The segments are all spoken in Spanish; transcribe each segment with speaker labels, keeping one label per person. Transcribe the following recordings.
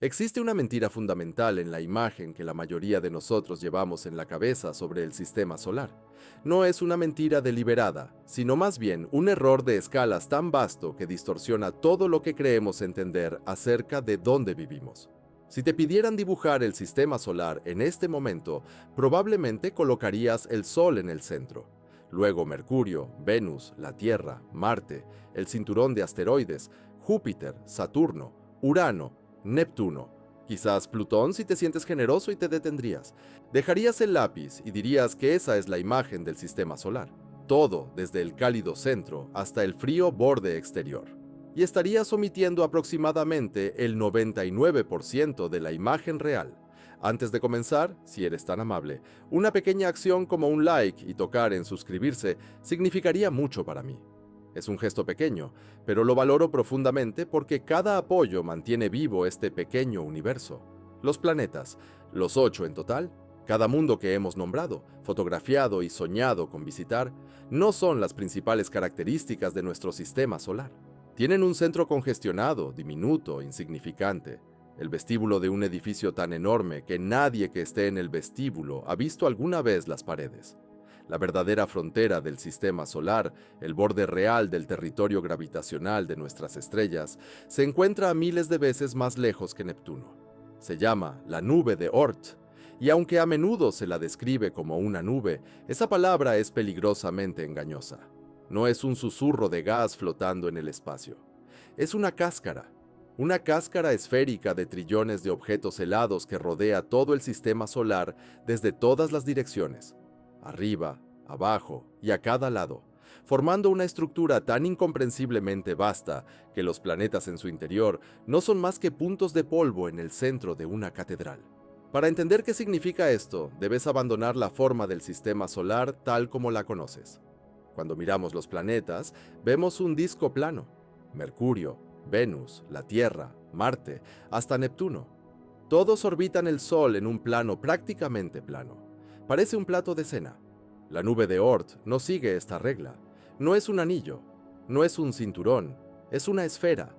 Speaker 1: Existe una mentira fundamental en la imagen que la mayoría de nosotros llevamos en la cabeza sobre el sistema solar. No es una mentira deliberada, sino más bien un error de escalas tan vasto que distorsiona todo lo que creemos entender acerca de dónde vivimos. Si te pidieran dibujar el sistema solar en este momento, probablemente colocarías el Sol en el centro. Luego Mercurio, Venus, la Tierra, Marte, el cinturón de asteroides, Júpiter, Saturno, Urano, Neptuno. Quizás Plutón si te sientes generoso y te detendrías. Dejarías el lápiz y dirías que esa es la imagen del sistema solar. Todo, desde el cálido centro hasta el frío borde exterior. Y estarías omitiendo aproximadamente el 99% de la imagen real. Antes de comenzar, si eres tan amable, una pequeña acción como un like y tocar en suscribirse significaría mucho para mí. Es un gesto pequeño, pero lo valoro profundamente porque cada apoyo mantiene vivo este pequeño universo. Los planetas, los 8 en total, cada mundo que hemos nombrado, fotografiado y soñado con visitar, no son las principales características de nuestro sistema solar. Tienen un centro congestionado, diminuto, insignificante. El vestíbulo de un edificio tan enorme que nadie que esté en el vestíbulo ha visto alguna vez las paredes. La verdadera frontera del sistema solar, el borde real del territorio gravitacional de nuestras estrellas, se encuentra a miles de veces más lejos que Neptuno. Se llama la nube de Oort, y aunque a menudo se la describe como una nube, esa palabra es peligrosamente engañosa. No es un susurro de gas flotando en el espacio. Es una cáscara esférica de trillones de objetos helados que rodea todo el sistema solar desde todas las direcciones, arriba, abajo y a cada lado, formando una estructura tan incomprensiblemente vasta que los planetas en su interior no son más que puntos de polvo en el centro de una catedral. Para entender qué significa esto, debes abandonar la forma del sistema solar tal como la conoces. Cuando miramos los planetas, vemos un disco plano. Mercurio, Venus, la Tierra, Marte, hasta Neptuno. Todos orbitan el Sol en un plano prácticamente plano. Parece un plato de cena. La nube de Oort no sigue esta regla. No es un anillo, no es un cinturón, es una esfera.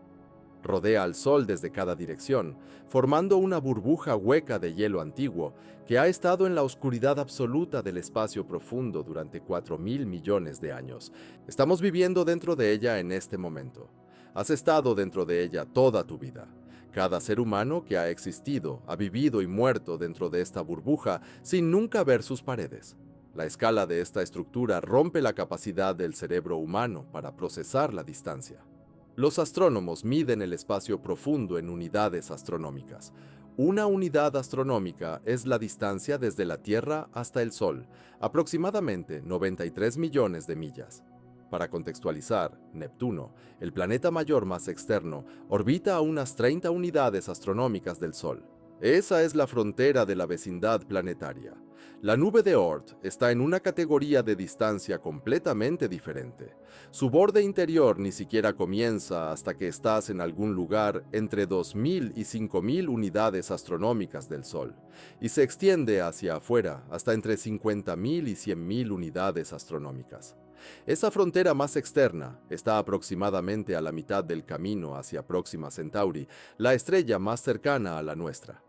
Speaker 1: Rodea al Sol desde cada dirección, formando una burbuja hueca de hielo antiguo que ha estado en la oscuridad absoluta del espacio profundo durante 4.000 millones de años. Estamos viviendo dentro de ella en este momento. Has estado dentro de ella toda tu vida. Cada ser humano que ha existido ha vivido y muerto dentro de esta burbuja sin nunca ver sus paredes. La escala de esta estructura rompe la capacidad del cerebro humano para procesar la distancia. Los astrónomos miden el espacio profundo en unidades astronómicas. Una unidad astronómica es la distancia desde la Tierra hasta el Sol, aproximadamente 93 millones de millas. Para contextualizar, Neptuno, el planeta mayor más externo, orbita a unas 30 unidades astronómicas del Sol. Esa es la frontera de la vecindad planetaria. La nube de Oort está en una categoría de distancia completamente diferente. Su borde interior ni siquiera comienza hasta que estás en algún lugar entre 2.000 y 5.000 unidades astronómicas del Sol, y se extiende hacia afuera hasta entre 50.000 y 100.000 unidades astronómicas. Esa frontera más externa está aproximadamente a la mitad del camino hacia Próxima Centauri, la estrella más cercana a la nuestra.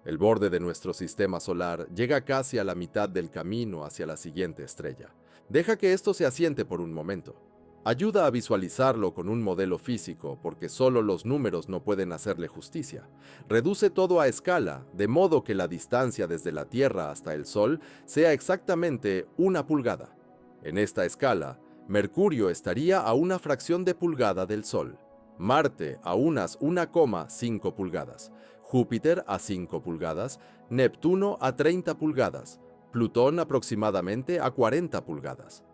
Speaker 1: El borde de nuestro sistema solar llega casi a la mitad del camino hacia la siguiente estrella. Deja que esto se asiente por un momento. Ayuda a visualizarlo con un modelo físico porque solo los números no pueden hacerle justicia. Reduce todo a escala, de modo que la distancia desde la Tierra hasta el Sol sea exactamente 1 pulgada. En esta escala, Mercurio estaría a una fracción de pulgada del Sol, Marte a unas 1,5 pulgadas, Júpiter a 5 pulgadas, Neptuno a 30 pulgadas, Plutón aproximadamente a 40 pulgadas.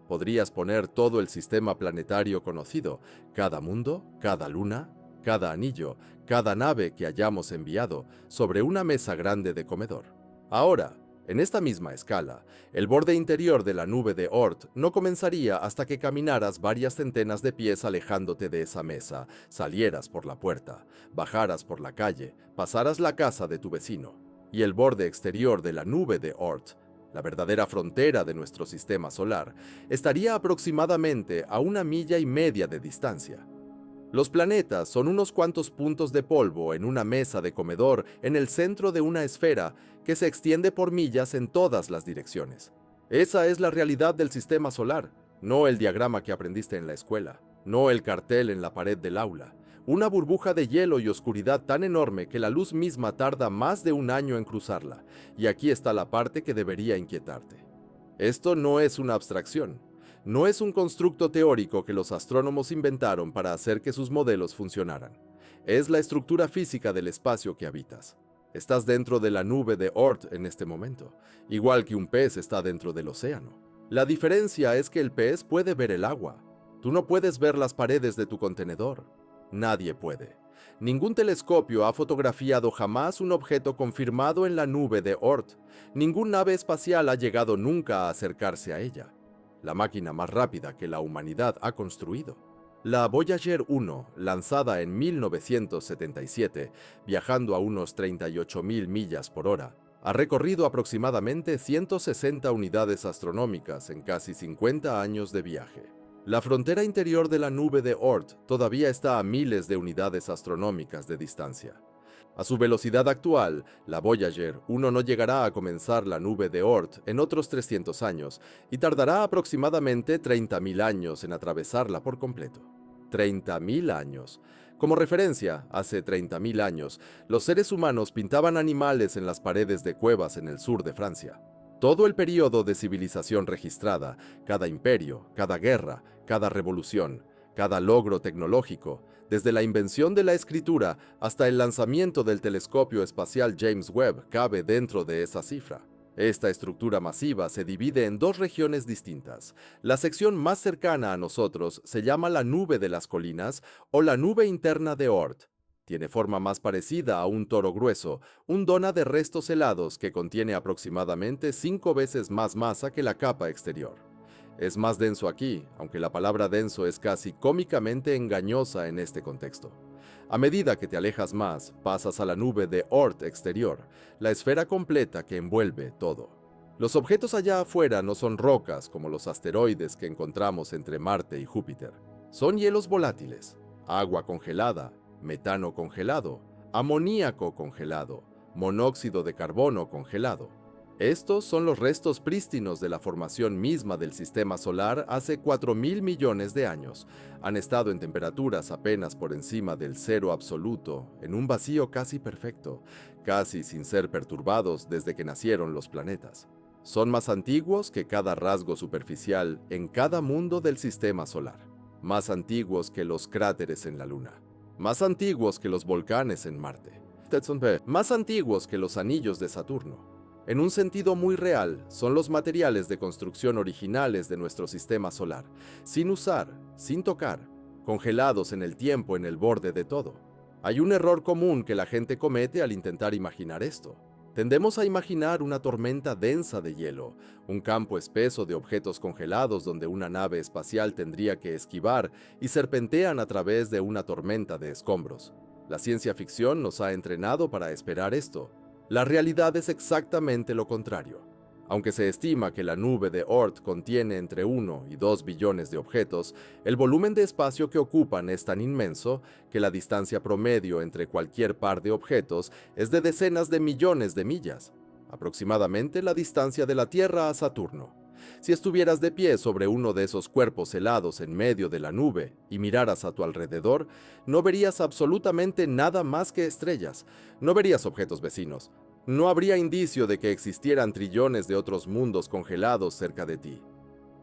Speaker 1: Podrías poner todo el sistema planetario conocido, cada mundo, cada luna, cada anillo, cada nave que hayamos enviado, sobre una mesa grande de comedor. Ahora, en esta misma escala, el borde interior de la nube de Oort no comenzaría hasta que caminaras varias centenas de pies alejándote de esa mesa, salieras por la puerta, bajaras por la calle, pasaras la casa de tu vecino. Y el borde exterior de la nube de Oort, la verdadera frontera de nuestro sistema solar, estaría aproximadamente a 1,5 millas de distancia. Los planetas son unos cuantos puntos de polvo en una mesa de comedor en el centro de una esfera que se extiende por millas en todas las direcciones. Esa es la realidad del sistema solar, no el diagrama que aprendiste en la escuela, no el cartel en la pared del aula. Una burbuja de hielo y oscuridad tan enorme que la luz misma tarda más de un año en cruzarla, y aquí está la parte que debería inquietarte. Esto no es una abstracción. No es un constructo teórico que los astrónomos inventaron para hacer que sus modelos funcionaran. Es la estructura física del espacio que habitas. Estás dentro de la nube de Oort en este momento, igual que un pez está dentro del océano. La diferencia es que el pez puede ver el agua. Tú no puedes ver las paredes de tu contenedor. Nadie puede. Ningún telescopio ha fotografiado jamás un objeto confirmado en la nube de Oort. Ningún nave espacial ha llegado nunca a acercarse a ella. La máquina más rápida que la humanidad ha construido. La Voyager 1, lanzada en 1977, viajando a unos 38.000 millas por hora, ha recorrido aproximadamente 160 unidades astronómicas en casi 50 años de viaje. La frontera interior de la nube de Oort todavía está a miles de unidades astronómicas de distancia. A su velocidad actual, la Voyager 1 no llegará a comenzar la nube de Oort en otros 300 años y tardará aproximadamente 30.000 años en atravesarla por completo. 30.000 años. Como referencia, hace 30.000 años, los seres humanos pintaban animales en las paredes de cuevas en el sur de Francia. Todo el período de civilización registrada, cada imperio, cada guerra, cada revolución, cada logro tecnológico, desde la invención de la escritura hasta el lanzamiento del telescopio espacial James Webb, cabe dentro de esa cifra. Esta estructura masiva se divide en dos regiones distintas. La sección más cercana a nosotros se llama la nube de las colinas o la nube interna de Oort. Tiene forma más parecida a un toro grueso, un dona de restos helados que contiene aproximadamente 5 veces más masa que la capa exterior. Es más denso aquí, aunque la palabra denso es casi cómicamente engañosa en este contexto. A medida que te alejas más, pasas a la nube de Oort exterior, la esfera completa que envuelve todo. Los objetos allá afuera no son rocas como los asteroides que encontramos entre Marte y Júpiter. Son hielos volátiles, agua congelada, metano congelado, amoníaco congelado, monóxido de carbono congelado. Estos son los restos prístinos de la formación misma del sistema solar hace 4.000 millones de años. Han estado en temperaturas apenas por encima del cero absoluto, en un vacío casi perfecto, casi sin ser perturbados desde que nacieron los planetas. Son más antiguos que cada rasgo superficial en cada mundo del sistema solar. Más antiguos que los cráteres en la Luna. Más antiguos que los volcanes en Marte. Más antiguos que los anillos de Saturno. En un sentido muy real, son los materiales de construcción originales de nuestro sistema solar, sin usar, sin tocar, congelados en el tiempo en el borde de todo. Hay un error común que la gente comete al intentar imaginar esto. Tendemos a imaginar una tormenta densa de hielo, un campo espeso de objetos congelados donde una nave espacial tendría que esquivar y serpentean a través de una tormenta de escombros. La ciencia ficción nos ha entrenado para esperar esto. La realidad es exactamente lo contrario. Aunque se estima que la nube de Oort contiene entre 1 y 2 billones de objetos, el volumen de espacio que ocupan es tan inmenso que la distancia promedio entre cualquier par de objetos es de decenas de millones de millas, aproximadamente la distancia de la Tierra a Saturno. Si estuvieras de pie sobre uno de esos cuerpos helados en medio de la nube y miraras a tu alrededor, no verías absolutamente nada más que estrellas, no verías objetos vecinos, no habría indicio de que existieran trillones de otros mundos congelados cerca de ti.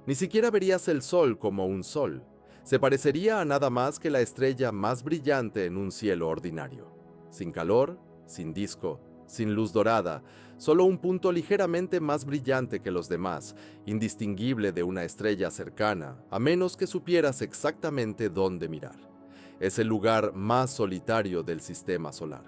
Speaker 1: Ni siquiera verías el sol como un sol, se parecería a nada más que la estrella más brillante en un cielo ordinario, sin calor, sin disco, sin luz dorada, solo un punto ligeramente más brillante que los demás, indistinguible de una estrella cercana, a menos que supieras exactamente dónde mirar. Es el lugar más solitario del sistema solar.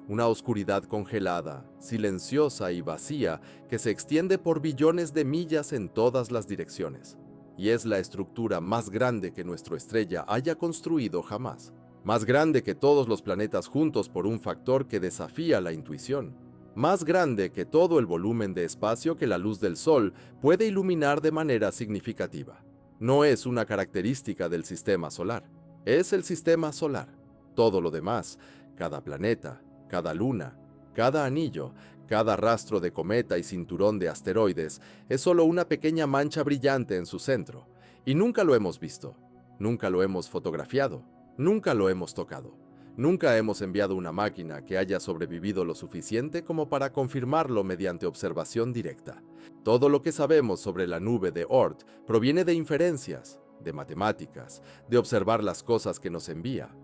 Speaker 1: Una oscuridad congelada, silenciosa y vacía que se extiende por billones de millas en todas las direcciones. Y es la estructura más grande que nuestra estrella haya construido jamás. Más grande que todos los planetas juntos por un factor que desafía la intuición. Más grande que todo el volumen de espacio que la luz del Sol puede iluminar de manera significativa. No es una característica del sistema solar. Es el sistema solar. Todo lo demás, cada planeta, cada luna, cada anillo, cada rastro de cometa y cinturón de asteroides, es solo una pequeña mancha brillante en su centro. Y nunca lo hemos visto, nunca lo hemos fotografiado, nunca lo hemos tocado. Nunca hemos enviado una máquina que haya sobrevivido lo suficiente como para confirmarlo mediante observación directa. Todo lo que sabemos sobre la nube de Oort proviene de inferencias, de matemáticas, de observar las cosas que nos envía.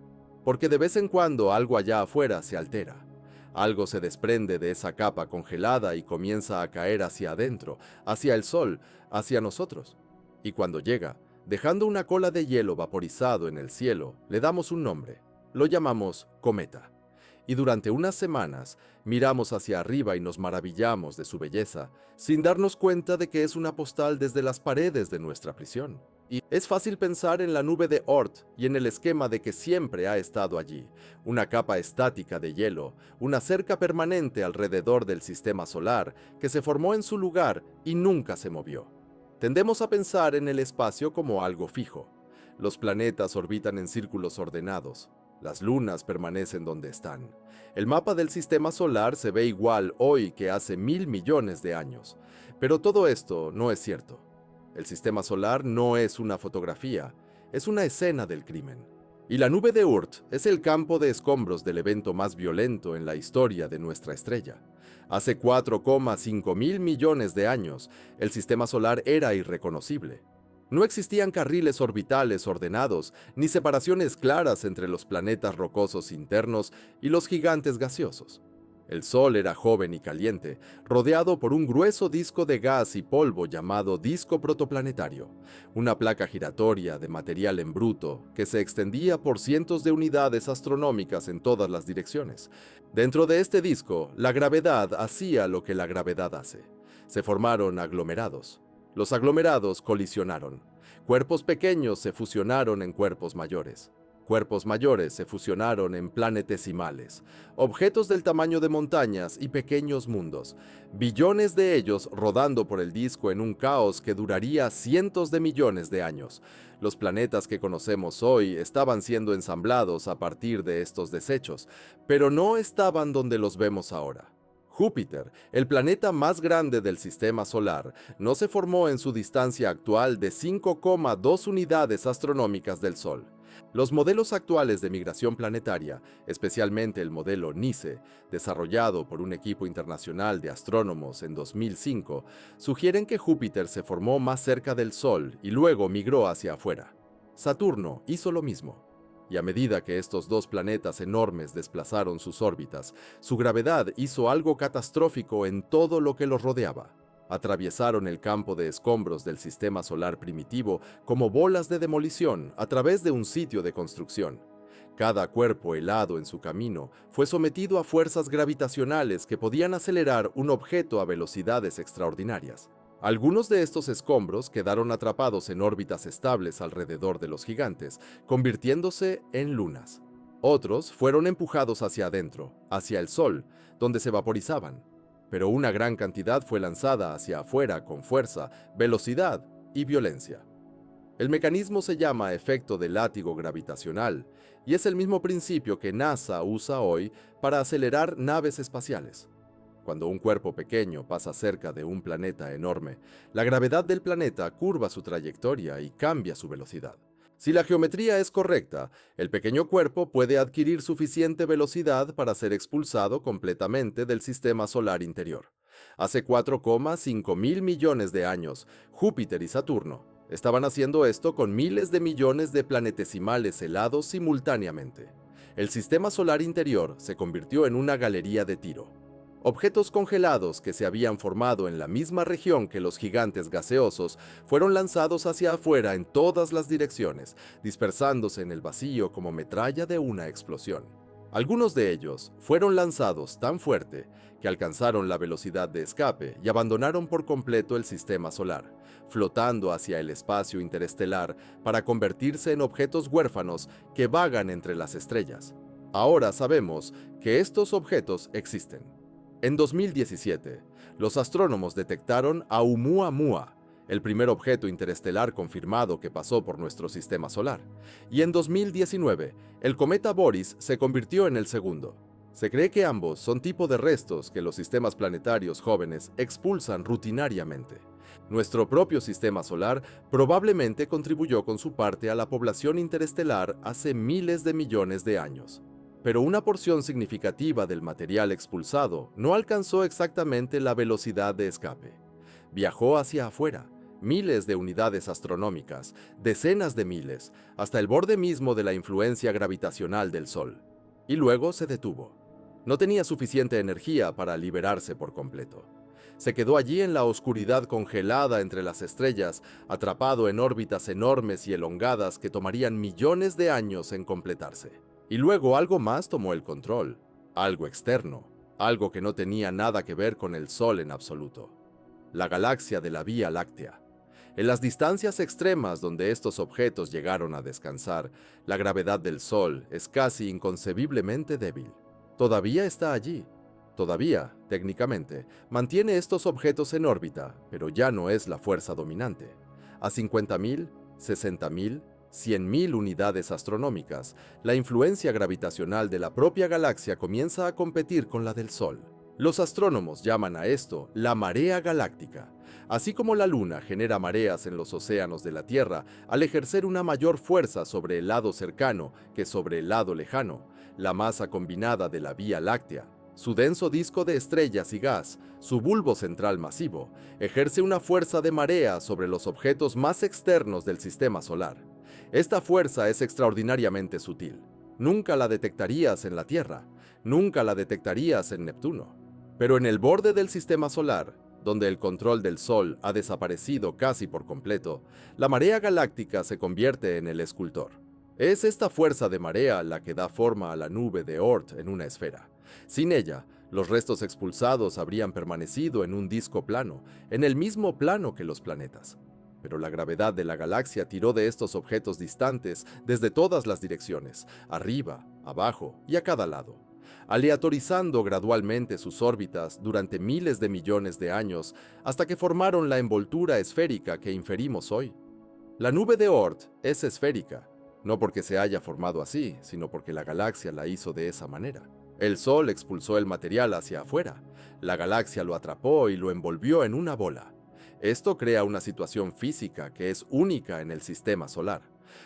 Speaker 1: Porque de vez en cuando algo allá afuera se altera. Algo se desprende de esa capa congelada y comienza a caer hacia adentro, hacia el Sol, hacia nosotros. Y cuando llega, dejando una cola de hielo vaporizado en el cielo, le damos un nombre. Lo llamamos cometa. Y durante unas semanas miramos hacia arriba y nos maravillamos de su belleza, sin darnos cuenta de que es una postal desde las paredes de nuestra prisión. Y es fácil pensar en la nube de Oort y en el esquema de que siempre ha estado allí, una capa estática de hielo, una cerca permanente alrededor del sistema solar que se formó en su lugar y nunca se movió. Tendemos a pensar en el espacio como algo fijo. Los planetas orbitan en círculos ordenados. Las lunas permanecen donde están. El mapa del sistema solar se ve igual hoy que hace 1.000 millones de años. Pero todo esto no es cierto. El sistema solar no es una fotografía, es una escena del crimen. Y la nube de Oort es el campo de escombros del evento más violento en la historia de nuestra estrella. Hace 4,5 mil millones de años, el sistema solar era irreconocible. No existían carriles orbitales ordenados, ni separaciones claras entre los planetas rocosos internos y los gigantes gaseosos. El Sol era joven y caliente, rodeado por un grueso disco de gas y polvo llamado disco protoplanetario, una placa giratoria de material en bruto que se extendía por cientos de unidades astronómicas en todas las direcciones. Dentro de este disco, la gravedad hacía lo que la gravedad hace. Se formaron aglomerados. Los aglomerados colisionaron. Cuerpos pequeños se fusionaron en cuerpos mayores. Cuerpos mayores se fusionaron en planetesimales, objetos del tamaño de montañas y pequeños mundos, billones de ellos rodando por el disco en un caos que duraría cientos de millones de años. Los planetas que conocemos hoy estaban siendo ensamblados a partir de estos desechos, pero no estaban donde los vemos ahora. Júpiter, el planeta más grande del sistema solar, no se formó en su distancia actual de 5,2 unidades astronómicas del Sol. Los modelos actuales de migración planetaria, especialmente el modelo NICE, desarrollado por un equipo internacional de astrónomos en 2005, sugieren que Júpiter se formó más cerca del Sol y luego migró hacia afuera. Saturno hizo lo mismo. Y a medida que estos dos planetas enormes desplazaron sus órbitas, su gravedad hizo algo catastrófico en todo lo que los rodeaba. Atraviesaron el campo de escombros del sistema solar primitivo como bolas de demolición a través de un sitio de construcción. Cada cuerpo helado en su camino fue sometido a fuerzas gravitacionales que podían acelerar un objeto a velocidades extraordinarias. Algunos de estos escombros quedaron atrapados en órbitas estables alrededor de los gigantes, convirtiéndose en lunas. Otros fueron empujados hacia adentro, hacia el Sol, donde se vaporizaban. Pero una gran cantidad fue lanzada hacia afuera con fuerza, velocidad y violencia. El mecanismo se llama efecto de látigo gravitacional y es el mismo principio que NASA usa hoy para acelerar naves espaciales. Cuando un cuerpo pequeño pasa cerca de un planeta enorme, la gravedad del planeta curva su trayectoria y cambia su velocidad. Si la geometría es correcta, el pequeño cuerpo puede adquirir suficiente velocidad para ser expulsado completamente del sistema solar interior. Hace 4,5 mil millones de años, Júpiter y Saturno estaban haciendo esto con miles de millones de planetesimales helados simultáneamente. El sistema solar interior se convirtió en una galería de tiro. Objetos congelados que se habían formado en la misma región que los gigantes gaseosos fueron lanzados hacia afuera en todas las direcciones, dispersándose en el vacío como metralla de una explosión. Algunos de ellos fueron lanzados tan fuerte que alcanzaron la velocidad de escape y abandonaron por completo el sistema solar, flotando hacia el espacio interestelar para convertirse en objetos huérfanos que vagan entre las estrellas. Ahora sabemos que estos objetos existen. En 2017, los astrónomos detectaron a Oumuamua, el primer objeto interestelar confirmado que pasó por nuestro sistema solar, y en 2019, el cometa Boris se convirtió en el segundo. Se cree que ambos son tipo de restos que los sistemas planetarios jóvenes expulsan rutinariamente. Nuestro propio sistema solar probablemente contribuyó con su parte a la población interestelar hace miles de millones de años. Pero una porción significativa del material expulsado no alcanzó exactamente la velocidad de escape. Viajó hacia afuera, miles de unidades astronómicas, decenas de miles, hasta el borde mismo de la influencia gravitacional del Sol. Y luego se detuvo. No tenía suficiente energía para liberarse por completo. Se quedó allí en la oscuridad congelada entre las estrellas, atrapado en órbitas enormes y elongadas que tomarían millones de años en completarse. Y luego algo más tomó el control, algo externo, algo que no tenía nada que ver con el Sol en absoluto. La galaxia de la Vía Láctea. En las distancias extremas donde estos objetos llegaron a descansar, la gravedad del Sol es casi inconcebiblemente débil. Todavía está allí. Todavía, técnicamente, mantiene estos objetos en órbita, pero ya no es la fuerza dominante. A 50.000, 60.000, 100.000 unidades astronómicas, la influencia gravitacional de la propia galaxia comienza a competir con la del Sol. Los astrónomos llaman a esto la marea galáctica. Así como la Luna genera mareas en los océanos de la Tierra al ejercer una mayor fuerza sobre el lado cercano que sobre el lado lejano, la masa combinada de la Vía Láctea, su denso disco de estrellas y gas, su bulbo central masivo, ejerce una fuerza de marea sobre los objetos más externos del sistema solar. Esta fuerza es extraordinariamente sutil. Nunca la detectarías en la Tierra, nunca la detectarías en Neptuno. Pero en el borde del sistema solar, donde el control del Sol ha desaparecido casi por completo, la marea galáctica se convierte en el escultor. Es esta fuerza de marea la que da forma a la nube de Oort en una esfera. Sin ella, los restos expulsados habrían permanecido en un disco plano, en el mismo plano que los planetas. Pero la gravedad de la galaxia tiró de estos objetos distantes desde todas las direcciones, arriba, abajo y a cada lado, aleatorizando gradualmente sus órbitas durante miles de millones de años hasta que formaron la envoltura esférica que inferimos hoy. La nube de Oort es esférica, no porque se haya formado así, sino porque la galaxia la hizo de esa manera. El Sol expulsó el material hacia afuera, la galaxia lo atrapó y lo envolvió en una bola. Esto crea una situación física que es única en el sistema solar.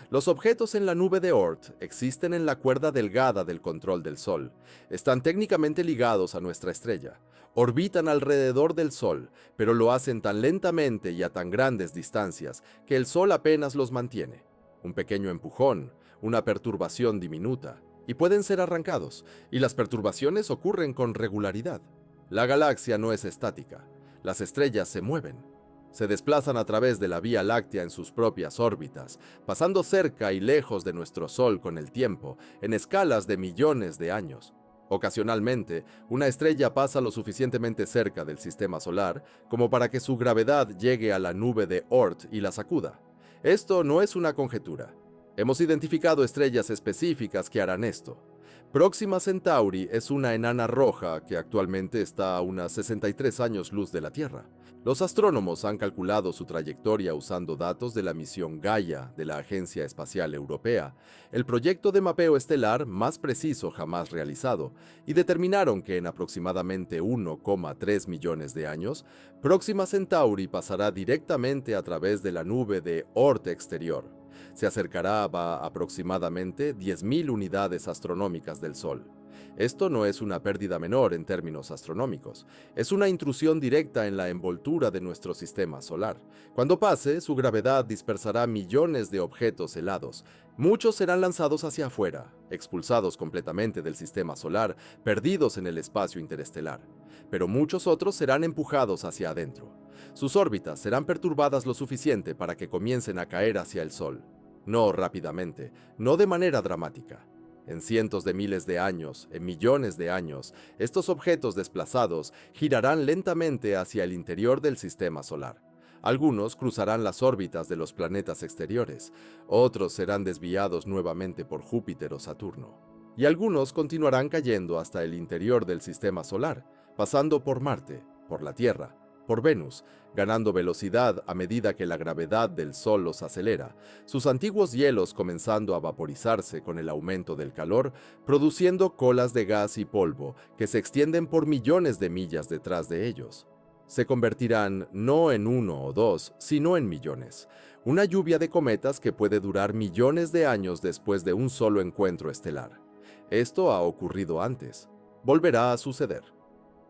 Speaker 1: Los objetos en la nube de Oort existen en la cuerda delgada del control del Sol. Están técnicamente ligados a nuestra estrella. Orbitan alrededor del Sol, pero lo hacen tan lentamente y a tan grandes distancias que el Sol apenas los mantiene. Un pequeño empujón, una perturbación diminuta, y pueden ser arrancados, y las perturbaciones ocurren con regularidad. La galaxia no es estática. Las estrellas se mueven. Se desplazan a través de la Vía Láctea en sus propias órbitas, pasando cerca y lejos de nuestro Sol con el tiempo, en escalas de millones de años. Ocasionalmente, una estrella pasa lo suficientemente cerca del sistema solar como para que su gravedad llegue a la nube de Oort y la sacuda. Esto no es una conjetura. Hemos identificado estrellas específicas que harán esto. Próxima Centauri es una enana roja que actualmente está a unas 63 años luz de la Tierra. Los astrónomos han calculado su trayectoria usando datos de la misión Gaia de la Agencia Espacial Europea, el proyecto de mapeo estelar más preciso jamás realizado, y determinaron que en aproximadamente 1,3 millones de años, Próxima Centauri pasará directamente a través de la nube de Oort exterior. Se acercará a aproximadamente 10.000 unidades astronómicas del Sol. Esto no es una pérdida menor en términos astronómicos, es una intrusión directa en la envoltura de nuestro sistema solar. Cuando pase, su gravedad dispersará millones de objetos helados. Muchos serán lanzados hacia afuera, expulsados completamente del sistema solar, perdidos en el espacio interestelar. Pero muchos otros serán empujados hacia adentro. Sus órbitas serán perturbadas lo suficiente para que comiencen a caer hacia el Sol. No rápidamente, no de manera dramática. En cientos de miles de años, en millones de años, estos objetos desplazados girarán lentamente hacia el interior del sistema solar. Algunos cruzarán las órbitas de los planetas exteriores, otros serán desviados nuevamente por Júpiter o Saturno, y algunos continuarán cayendo hasta el interior del sistema solar, pasando por Marte, por la Tierra, por Venus, ganando velocidad a medida que la gravedad del Sol los acelera, sus antiguos hielos comenzando a vaporizarse con el aumento del calor, produciendo colas de gas y polvo que se extienden por millones de millas detrás de ellos. Se convertirán no en uno o dos, sino en millones. Una lluvia de cometas que puede durar millones de años después de un solo encuentro estelar. Esto ha ocurrido antes. Volverá a suceder.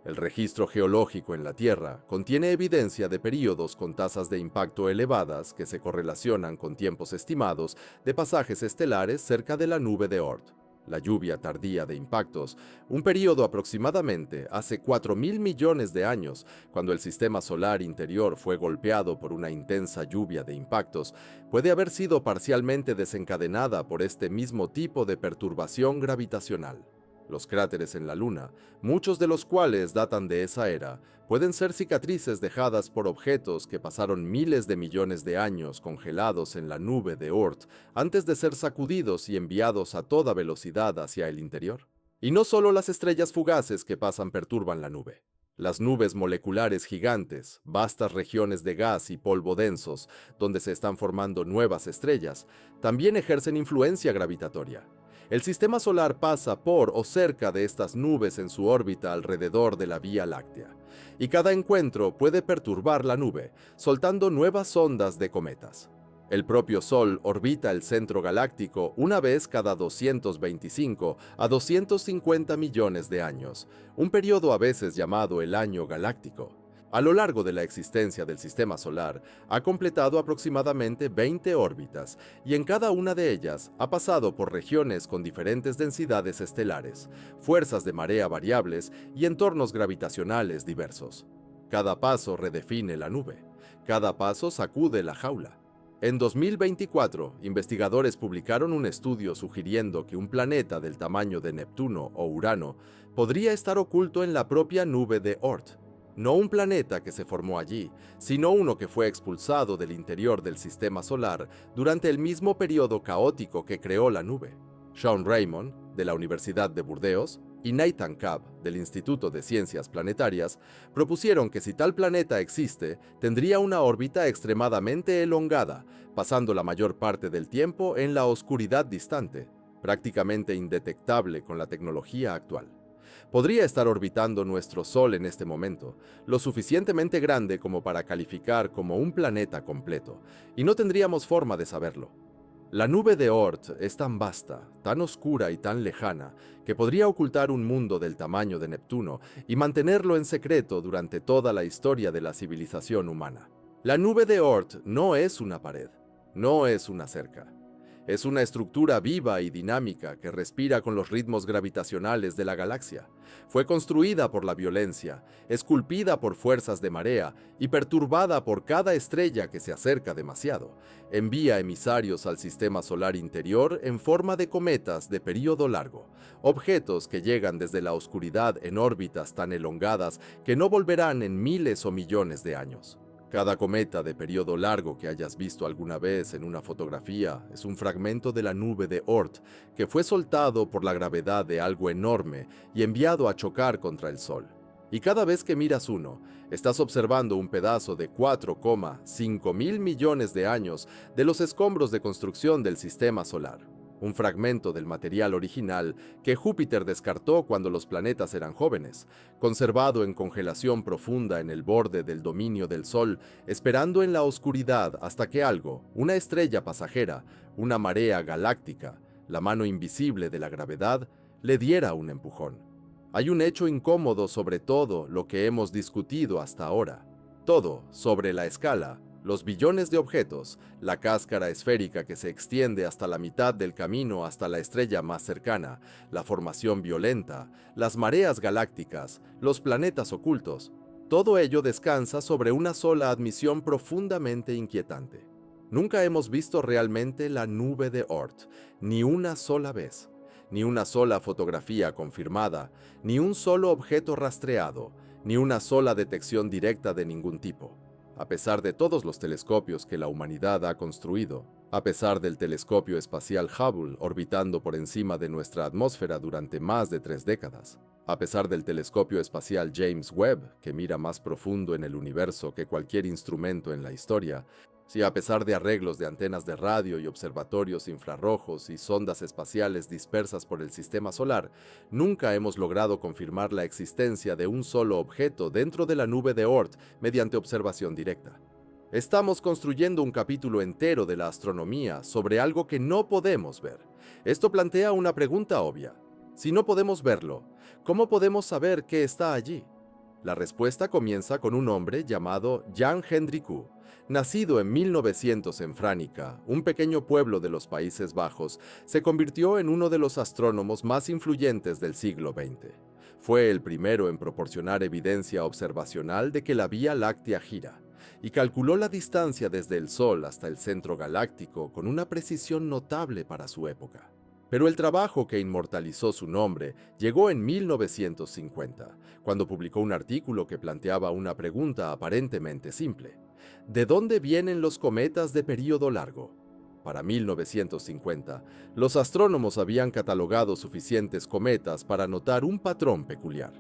Speaker 1: El registro geológico en la Tierra contiene evidencia de períodos con tasas de impacto elevadas que se correlacionan con tiempos estimados de pasajes estelares cerca de la nube de Oort. La lluvia tardía de impactos, un período aproximadamente hace 4.000 millones de años, cuando el sistema solar interior fue golpeado por una intensa lluvia de impactos, puede haber sido parcialmente desencadenada por este mismo tipo de perturbación gravitacional. Los cráteres en la Luna, muchos de los cuales datan de esa era, pueden ser cicatrices dejadas por objetos que pasaron miles de millones de años congelados en la nube de Oort antes de ser sacudidos y enviados a toda velocidad hacia el interior. Y no solo las estrellas fugaces que pasan perturban la nube. Las nubes moleculares gigantes, vastas regiones de gas y polvo densos, donde se están formando nuevas estrellas, también ejercen influencia gravitatoria. El sistema solar pasa por o cerca de estas nubes en su órbita alrededor de la Vía Láctea, y cada encuentro puede perturbar la nube, soltando nuevas ondas de cometas. El propio Sol orbita el centro galáctico una vez cada 225 a 250 millones de años, un periodo a veces llamado el año galáctico. A lo largo de la existencia del sistema solar, ha completado aproximadamente 20 órbitas, y en cada una de ellas ha pasado por regiones con diferentes densidades estelares, fuerzas de marea variables y entornos gravitacionales diversos. Cada paso redefine la nube, cada paso sacude la jaula. En 2024, investigadores publicaron un estudio sugiriendo que un planeta del tamaño de Neptuno o Urano podría estar oculto en la propia nube de Oort. No un planeta que se formó allí, sino uno que fue expulsado del interior del sistema solar durante el mismo periodo caótico que creó la nube. Sean Raymond, de la Universidad de Burdeos, y Nathan Cobb, del Instituto de Ciencias Planetarias, propusieron que si tal planeta existe, tendría una órbita extremadamente elongada, pasando la mayor parte del tiempo en la oscuridad distante, prácticamente indetectable con la tecnología actual. Podría estar orbitando nuestro Sol en este momento, lo suficientemente grande como para calificar como un planeta completo, y no tendríamos forma de saberlo. La nube de Oort es tan vasta, tan oscura y tan lejana, que podría ocultar un mundo del tamaño de Neptuno y mantenerlo en secreto durante toda la historia de la civilización humana. La nube de Oort no es una pared, no es una cerca. Es una estructura viva y dinámica que respira con los ritmos gravitacionales de la galaxia. Fue construida por la violencia, esculpida por fuerzas de marea y perturbada por cada estrella que se acerca demasiado. Envía emisarios al sistema solar interior en forma de cometas de período largo, objetos que llegan desde la oscuridad en órbitas tan elongadas que no volverán en miles o millones de años. Cada cometa de periodo largo que hayas visto alguna vez en una fotografía es un fragmento de la nube de Oort que fue soltado por la gravedad de algo enorme y enviado a chocar contra el Sol. Y cada vez que miras uno, estás observando un pedazo de 4,5 mil millones de años de los escombros de construcción del sistema solar. Un fragmento del material original que Júpiter descartó cuando los planetas eran jóvenes, conservado en congelación profunda en el borde del dominio del Sol, esperando en la oscuridad hasta que algo, una estrella pasajera, una marea galáctica, la mano invisible de la gravedad, le diera un empujón. Hay un hecho incómodo sobre todo lo que hemos discutido hasta ahora. Todo sobre la escala, los billones de objetos, la cáscara esférica que se extiende hasta la mitad del camino hasta la estrella más cercana, la formación violenta, las mareas galácticas, los planetas ocultos, todo ello descansa sobre una sola admisión profundamente inquietante. Nunca hemos visto realmente la nube de Oort, ni una sola vez, ni una sola fotografía confirmada, ni un solo objeto rastreado, ni una sola detección directa de ningún tipo. A pesar de todos los telescopios que la humanidad ha construido, a pesar del telescopio espacial Hubble orbitando por encima de nuestra atmósfera durante más de 3 décadas, A pesar del telescopio espacial James Webb, que mira más profundo en el universo que cualquier instrumento en la historia, si a pesar de arreglos de antenas de radio y observatorios infrarrojos y sondas espaciales dispersas por el sistema solar, nunca hemos logrado confirmar la existencia de un solo objeto dentro de la nube de Oort mediante observación directa. Estamos construyendo un capítulo entero de la astronomía sobre algo que no podemos ver. Esto plantea una pregunta obvia. Si no podemos verlo, ¿cómo podemos saber qué está allí? La respuesta comienza con un hombre llamado Jan Hendrik, nacido en 1900 en Franica, un pequeño pueblo de los Países Bajos. Se convirtió en uno de los astrónomos más influyentes del siglo XX. Fue el primero en proporcionar evidencia observacional de que la Vía Láctea gira, y calculó la distancia desde el Sol hasta el centro galáctico con una precisión notable para su época. Pero el trabajo que inmortalizó su nombre llegó en 1950, cuando publicó un artículo que planteaba una pregunta aparentemente simple: ¿de dónde vienen los cometas de período largo? Para 1950, los astrónomos habían catalogado suficientes cometas para notar un patrón peculiar.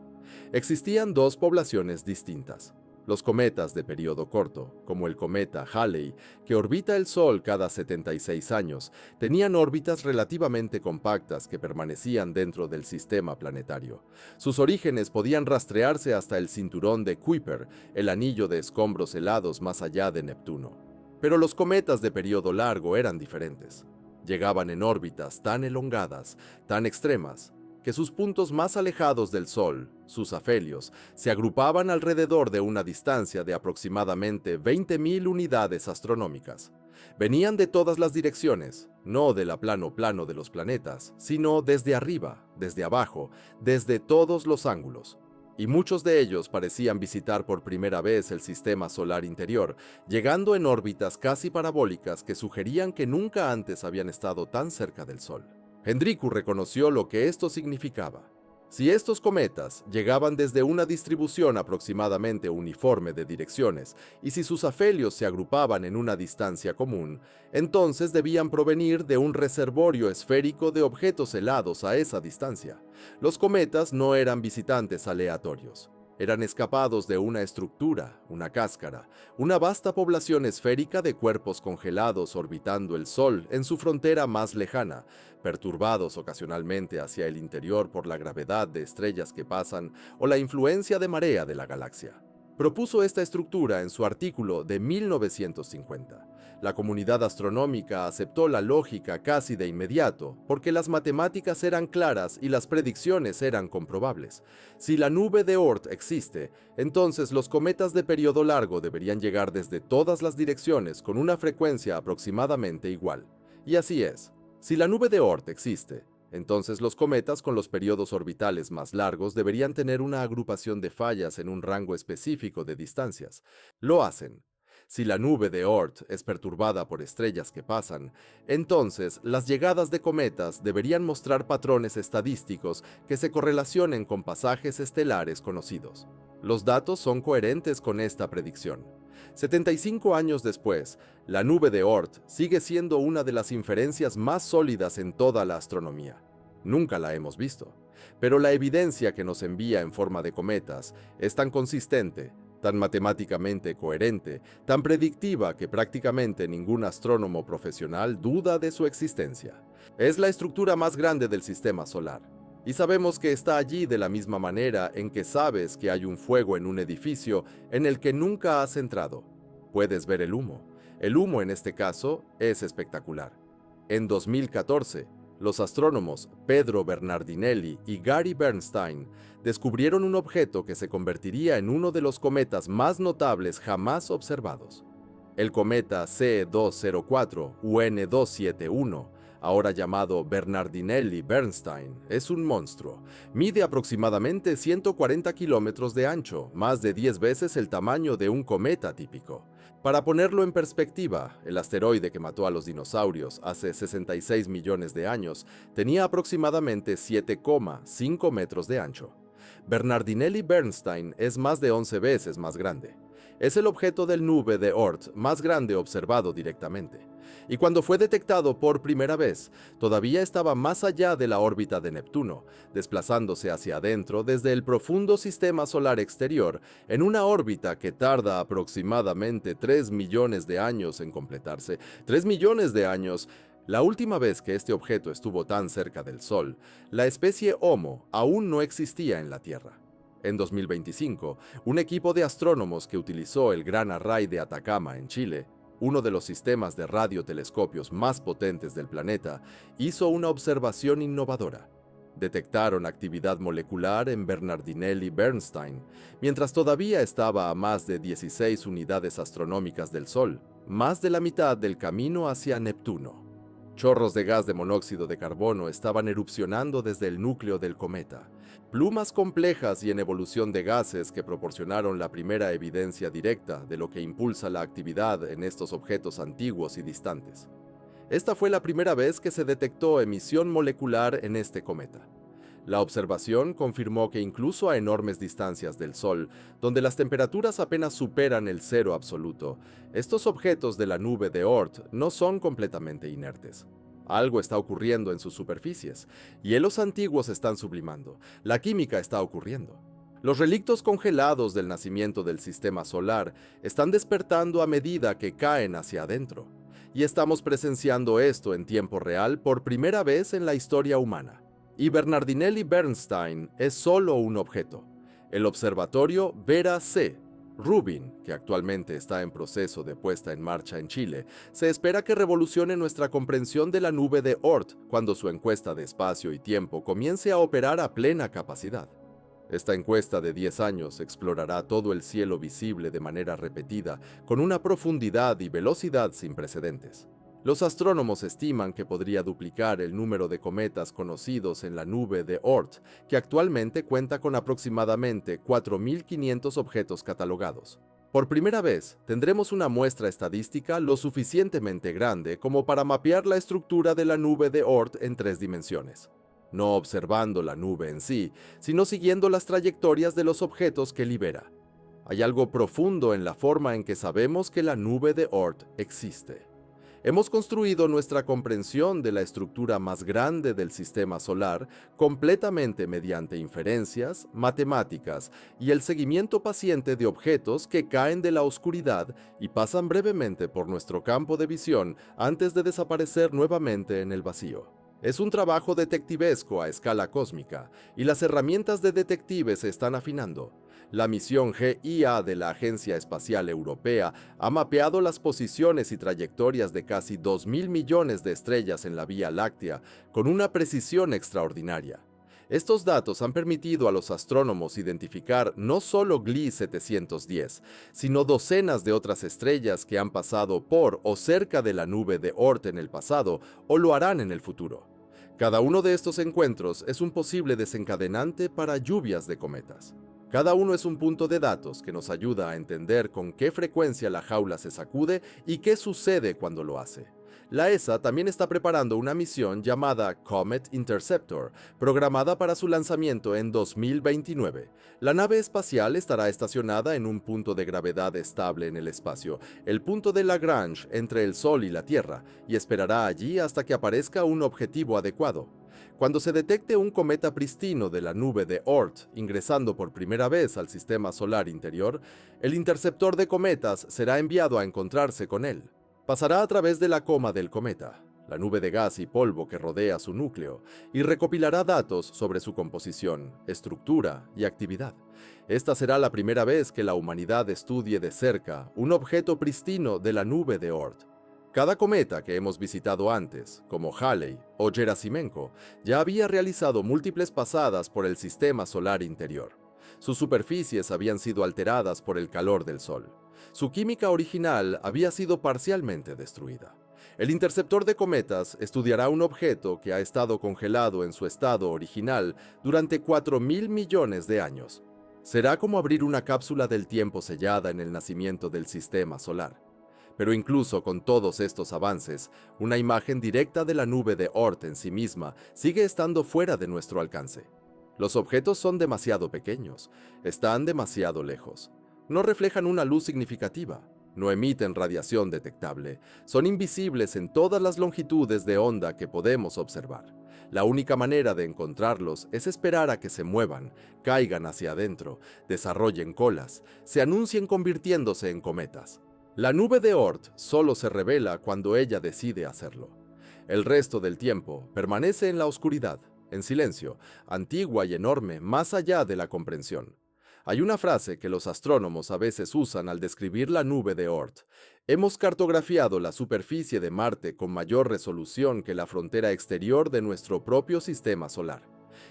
Speaker 1: Existían dos poblaciones distintas: los cometas de período corto, como el cometa Halley, que orbita el Sol cada 76 años, tenían órbitas relativamente compactas que permanecían dentro del sistema planetario. Sus orígenes podían rastrearse hasta el cinturón de Kuiper, el anillo de escombros helados más allá de Neptuno. Pero los cometas de período largo eran diferentes. Llegaban en órbitas tan elongadas, tan extremas, que sus puntos más alejados del Sol, sus afelios, se agrupaban alrededor de una distancia de aproximadamente 20.000 unidades astronómicas. Venían de todas las direcciones, no del plano de los planetas, sino desde arriba, desde abajo, desde todos los ángulos. Y muchos de ellos parecían visitar por primera vez el sistema solar interior, llegando en órbitas casi parabólicas que sugerían que nunca antes habían estado tan cerca del Sol. Hendrik reconoció lo que esto significaba. Si estos cometas llegaban desde una distribución aproximadamente uniforme de direcciones y si sus afelios se agrupaban en una distancia común, entonces debían provenir de un reservorio esférico de objetos helados a esa distancia. Los cometas no eran visitantes aleatorios. Eran escapados de una estructura, una cáscara, una vasta población esférica de cuerpos congelados orbitando el Sol en su frontera más lejana, perturbados ocasionalmente hacia el interior por la gravedad de estrellas que pasan o la influencia de marea de la galaxia. Propuso esta estructura en su artículo de 1950. La comunidad astronómica aceptó la lógica casi de inmediato, porque las matemáticas eran claras y las predicciones eran comprobables. Si la nube de Oort existe, entonces los cometas de período largo deberían llegar desde todas las direcciones con una frecuencia aproximadamente igual. Y así es. Si la nube de Oort existe, entonces los cometas con los periodos orbitales más largos deberían tener una agrupación de fallas en un rango específico de distancias. Lo hacen. Si la nube de Oort es perturbada por estrellas que pasan, entonces las llegadas de cometas deberían mostrar patrones estadísticos que se correlacionen con pasajes estelares conocidos. Los datos son coherentes con esta predicción. 75 años después, la nube de Oort sigue siendo una de las inferencias más sólidas en toda la astronomía. Nunca la hemos visto, pero la evidencia que nos envía en forma de cometas es tan consistente, tan matemáticamente coherente, tan predictiva que prácticamente ningún astrónomo profesional duda de su existencia. Es la estructura más grande del sistema solar. Y sabemos que está allí de la misma manera en que sabes que hay un fuego en un edificio en el que nunca has entrado. Puedes ver el humo. El humo en este caso es espectacular. En 2014, los astrónomos Pedro Bernardinelli y Gary Bernstein descubrieron un objeto que se convertiría en uno de los cometas más notables jamás observados. El cometa C204 UN271, ahora llamado Bernardinelli-Bernstein, es un monstruo. Mide aproximadamente 140 kilómetros de ancho, más de 10 veces el tamaño de un cometa típico. Para ponerlo en perspectiva, el asteroide que mató a los dinosaurios hace 66 millones de años tenía aproximadamente 7,5 metros de ancho. Bernardinelli-Bernstein es más de 11 veces más grande. Es el objeto del nube de Oort más grande observado directamente. Y cuando fue detectado por primera vez, todavía estaba más allá de la órbita de Neptuno, desplazándose hacia adentro desde el profundo sistema solar exterior en una órbita que tarda aproximadamente 3 millones de años en completarse. 3 millones de años. La última vez que este objeto estuvo tan cerca del Sol, la especie Homo aún no existía en la Tierra. En 2025, un equipo de astrónomos que utilizó el Gran Array de Atacama en Chile, uno de los sistemas de radiotelescopios más potentes del planeta, hizo una observación innovadora. Detectaron actividad molecular en Bernardinelli-Bernstein, mientras todavía estaba a más de 16 unidades astronómicas del Sol, más de la mitad del camino hacia Neptuno. Chorros de gas de monóxido de carbono estaban erupcionando desde el núcleo del cometa, plumas complejas y en evolución de gases que proporcionaron la primera evidencia directa de lo que impulsa la actividad en estos objetos antiguos y distantes. Esta fue la primera vez que se detectó emisión molecular en este cometa. La observación confirmó que incluso a enormes distancias del Sol, donde las temperaturas apenas superan el cero absoluto, estos objetos de la nube de Oort no son completamente inertes. Algo está ocurriendo en sus superficies. Hielos antiguos están sublimando. La química está ocurriendo. Los relictos congelados del nacimiento del sistema solar están despertando a medida que caen hacia adentro. Y estamos presenciando esto en tiempo real por primera vez en la historia humana. Y Bernardinelli-Bernstein es solo un objeto. El observatorio Vera C. Rubin, que actualmente está en proceso de puesta en marcha en Chile, se espera que revolucione nuestra comprensión de la nube de Oort cuando su encuesta de espacio y tiempo comience a operar a plena capacidad. Esta encuesta de 10 años explorará todo el cielo visible de manera repetida, con una profundidad y velocidad sin precedentes. Los astrónomos estiman que podría duplicar el número de cometas conocidos en la nube de Oort, que actualmente cuenta con aproximadamente 4.500 objetos catalogados. Por primera vez, tendremos una muestra estadística lo suficientemente grande como para mapear la estructura de la nube de Oort en 3 dimensiones. No observando la nube en sí, sino siguiendo las trayectorias de los objetos que libera. Hay algo profundo en la forma en que sabemos que la nube de Oort existe. Hemos construido nuestra comprensión de la estructura más grande del sistema solar completamente mediante inferencias, matemáticas y el seguimiento paciente de objetos que caen de la oscuridad y pasan brevemente por nuestro campo de visión antes de desaparecer nuevamente en el vacío. Es un trabajo detectivesco a escala cósmica, y las herramientas de detective se están afinando. La misión GIA de la Agencia Espacial Europea ha mapeado las posiciones y trayectorias de casi 2.000 millones de estrellas en la Vía Láctea con una precisión extraordinaria. Estos datos han permitido a los astrónomos identificar no solo Gliese 710, sino docenas de otras estrellas que han pasado por o cerca de la nube de Oort en el pasado o lo harán en el futuro. Cada uno de estos encuentros es un posible desencadenante para lluvias de cometas. Cada uno es un punto de datos que nos ayuda a entender con qué frecuencia la jaula se sacude y qué sucede cuando lo hace. La ESA también está preparando una misión llamada Comet Interceptor, programada para su lanzamiento en 2029. La nave espacial estará estacionada en un punto de gravedad estable en el espacio, el punto de Lagrange entre el Sol y la Tierra, y esperará allí hasta que aparezca un objetivo adecuado. Cuando se detecte un cometa pristino de la nube de Oort ingresando por primera vez al sistema solar interior, el interceptor de cometas será enviado a encontrarse con él. Pasará a través de la coma del cometa, la nube de gas y polvo que rodea su núcleo, y recopilará datos sobre su composición, estructura y actividad. Esta será la primera vez que la humanidad estudie de cerca un objeto pristino de la nube de Oort. Cada cometa que hemos visitado antes, como Halley o Gerasimenko, ya había realizado múltiples pasadas por el sistema solar interior. Sus superficies habían sido alteradas por el calor del Sol. Su química original había sido parcialmente destruida. El interceptor de cometas estudiará un objeto que ha estado congelado en su estado original durante 4.000 millones de años. Será como abrir una cápsula del tiempo sellada en el nacimiento del sistema solar. Pero incluso con todos estos avances, una imagen directa de la nube de Oort en sí misma sigue estando fuera de nuestro alcance. Los objetos son demasiado pequeños, están demasiado lejos. No reflejan una luz significativa, no emiten radiación detectable, son invisibles en todas las longitudes de onda que podemos observar. La única manera de encontrarlos es esperar a que se muevan, caigan hacia adentro, desarrollen colas, se anuncien convirtiéndose en cometas. La nube de Oort solo se revela cuando ella decide hacerlo. El resto del tiempo permanece en la oscuridad, en silencio, antigua y enorme, más allá de la comprensión. Hay una frase que los astrónomos a veces usan al describir la nube de Oort. Hemos cartografiado la superficie de Marte con mayor resolución que la frontera exterior de nuestro propio sistema solar.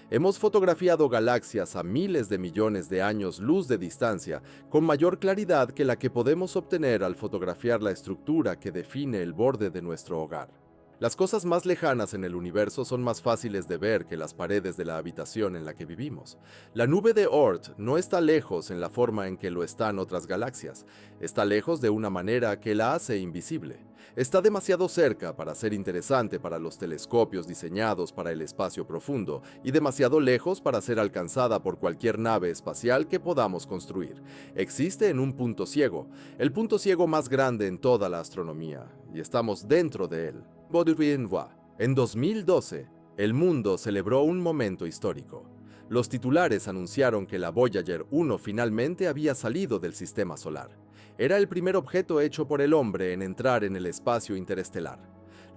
Speaker 1: Hemos fotografiado galaxias a miles de millones de años luz de distancia con mayor claridad que la que podemos obtener al fotografiar la estructura que define el borde de nuestro hogar. Las cosas más lejanas en el universo son más fáciles de ver que las paredes de la habitación en la que vivimos. La nube de Oort no está lejos en la forma en que lo están otras galaxias. Está lejos de una manera que la hace invisible. Está demasiado cerca para ser interesante para los telescopios diseñados para el espacio profundo y demasiado lejos para ser alcanzada por cualquier nave espacial que podamos construir. Existe en un punto ciego, el punto ciego más grande en toda la astronomía, y estamos dentro de él. En 2012, el mundo celebró un momento histórico. Los titulares anunciaron que la Voyager 1 finalmente había salido del sistema solar. Era el primer objeto hecho por el hombre en entrar en el espacio interestelar.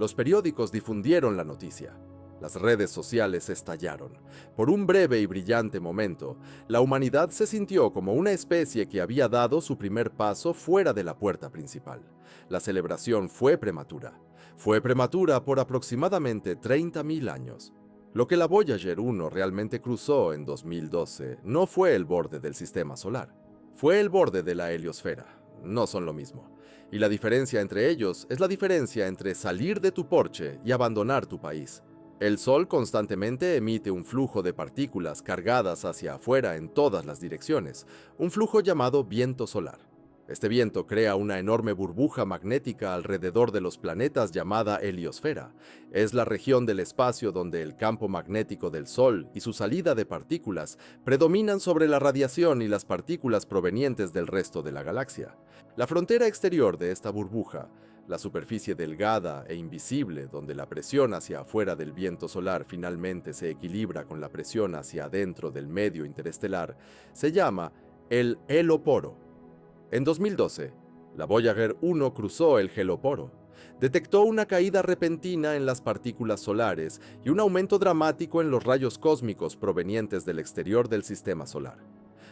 Speaker 1: Los periódicos difundieron la noticia. Las redes sociales estallaron. Por un breve y brillante momento, la humanidad se sintió como una especie que había dado su primer paso fuera de la puerta principal. La celebración fue prematura. Fue prematura por aproximadamente 30.000 años. Lo que la Voyager 1 realmente cruzó en 2012 no fue el borde del sistema solar, fue el borde de la heliosfera. No son lo mismo. Y la diferencia entre ellos es la diferencia entre salir de tu porche y abandonar tu país. El Sol constantemente emite un flujo de partículas cargadas hacia afuera en todas las direcciones, un flujo llamado viento solar. Este viento crea una enorme burbuja magnética alrededor de los planetas llamada heliosfera. Es la región del espacio donde el campo magnético del Sol y su salida de partículas predominan sobre la radiación y las partículas provenientes del resto de la galaxia. La frontera exterior de esta burbuja, la superficie delgada e invisible donde la presión hacia afuera del viento solar finalmente se equilibra con la presión hacia adentro del medio interestelar, se llama el heloporo. En 2012, la Voyager 1 cruzó el heloporo. Detectó una caída repentina en las partículas solares y un aumento dramático en los rayos cósmicos provenientes del exterior del sistema solar.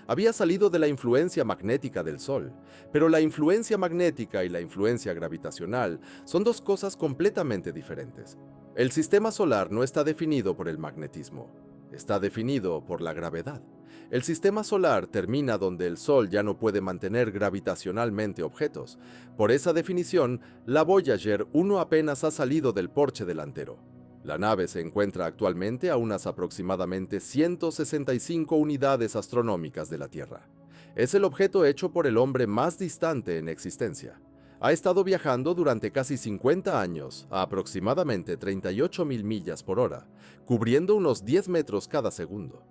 Speaker 1: Había salido de la influencia magnética del Sol, pero la influencia magnética y la influencia gravitacional son dos cosas completamente diferentes. El sistema solar no está definido por el magnetismo, está definido por la gravedad. El sistema solar termina donde el Sol ya no puede mantener gravitacionalmente objetos. Por esa definición, la Voyager 1 apenas ha salido del porche delantero. La nave se encuentra actualmente a unas aproximadamente 165 unidades astronómicas de la Tierra. Es el objeto hecho por el hombre más distante en existencia. Ha estado viajando durante casi 50 años a aproximadamente 38.000 millas por hora, cubriendo unos 10 metros cada segundo.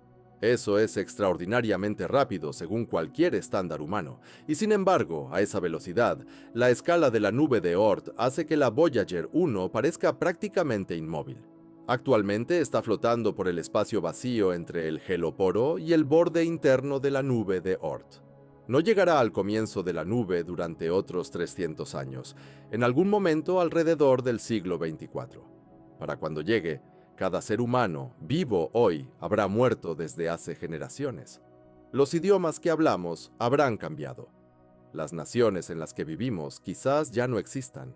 Speaker 1: Eso es extraordinariamente rápido según cualquier estándar humano, y sin embargo, a esa velocidad, la escala de la nube de Oort hace que la Voyager 1 parezca prácticamente inmóvil. Actualmente está flotando por el espacio vacío entre el heloporo y el borde interno de la nube de Oort. No llegará al comienzo de la nube durante otros 300 años, en algún momento alrededor del siglo XXIV. Para cuando llegue, cada ser humano vivo hoy habrá muerto desde hace generaciones. Los idiomas que hablamos habrán cambiado. Las naciones en las que vivimos quizás ya no existan.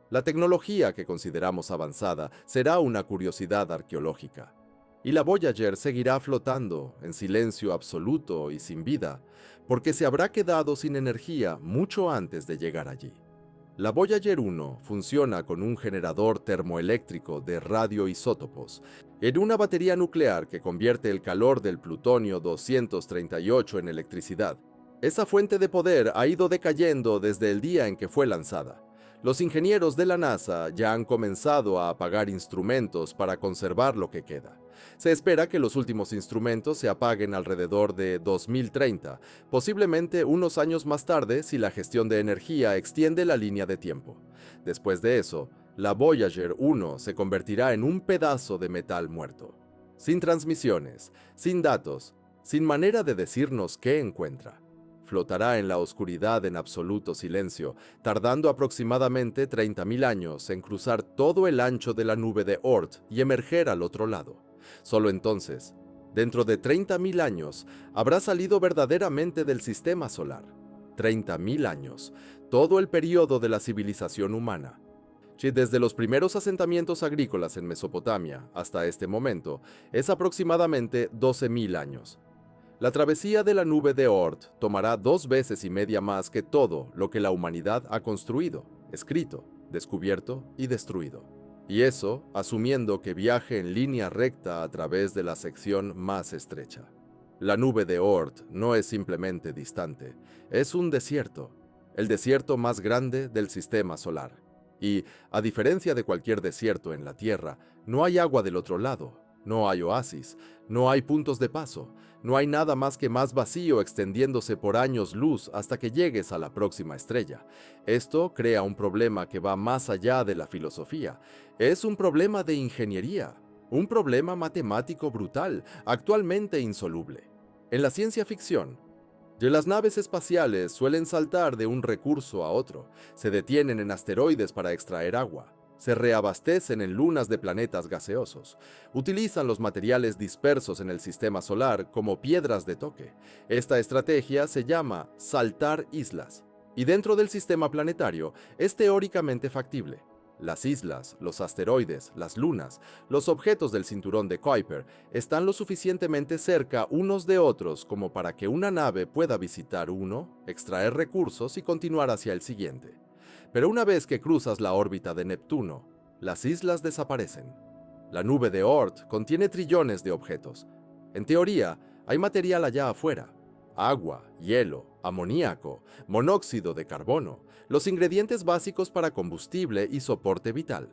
Speaker 1: La tecnología que consideramos avanzada será una curiosidad arqueológica. Y la Voyager seguirá flotando en silencio absoluto y sin vida, porque se habrá quedado sin energía mucho antes de llegar allí. La Voyager 1 funciona con un generador termoeléctrico de radioisótopos en una batería nuclear que convierte el calor del plutonio 238 en electricidad. Esa fuente de poder ha ido decayendo desde el día en que fue lanzada. Los ingenieros de la NASA ya han comenzado a apagar instrumentos para conservar lo que queda. Se espera que los últimos instrumentos se apaguen alrededor de 2030, posiblemente unos años más tarde si la gestión de energía extiende la línea de tiempo. Después de eso, la Voyager 1 se convertirá en un pedazo de metal muerto, sin transmisiones, sin datos, sin manera de decirnos qué encuentra. Flotará en la oscuridad en absoluto silencio, tardando aproximadamente 30.000 años en cruzar todo el ancho de la nube de Oort y emerger al otro lado. Solo entonces, dentro de 30.000 años, habrá salido verdaderamente del sistema solar. 30.000 años, todo el periodo de la civilización humana. Desde los primeros asentamientos agrícolas en Mesopotamia hasta este momento, es aproximadamente 12.000 años. La travesía de la nube de Oort tomará 2 veces y media más que todo lo que la humanidad ha construido, escrito, descubierto y destruido. Y eso asumiendo que viaje en línea recta a través de la sección más estrecha. La nube de Oort no es simplemente distante, es un desierto, el desierto más grande del sistema solar. Y, a diferencia de cualquier desierto en la Tierra, no hay agua del otro lado, no hay oasis, no hay puntos de paso, no hay nada más que más vacío extendiéndose por años luz hasta que llegues a la próxima estrella. Esto crea un problema que va más allá de la filosofía. Es un problema de ingeniería, un problema matemático brutal, actualmente insoluble. En la ciencia ficción, las naves espaciales suelen saltar de un recurso a otro, se detienen en asteroides para extraer agua, se reabastecen en lunas de planetas gaseosos, utilizan los materiales dispersos en el sistema solar como piedras de toque. Esta estrategia se llama saltar islas, y dentro del sistema planetario es teóricamente factible. Las islas, los asteroides, las lunas, los objetos del cinturón de Kuiper están lo suficientemente cerca unos de otros como para que una nave pueda visitar uno, extraer recursos y continuar hacia el siguiente. Pero una vez que cruzas la órbita de Neptuno, las islas desaparecen. La nube de Oort contiene trillones de objetos. En teoría, hay material allá afuera: agua, hielo, amoníaco, monóxido de carbono, los ingredientes básicos para combustible y soporte vital.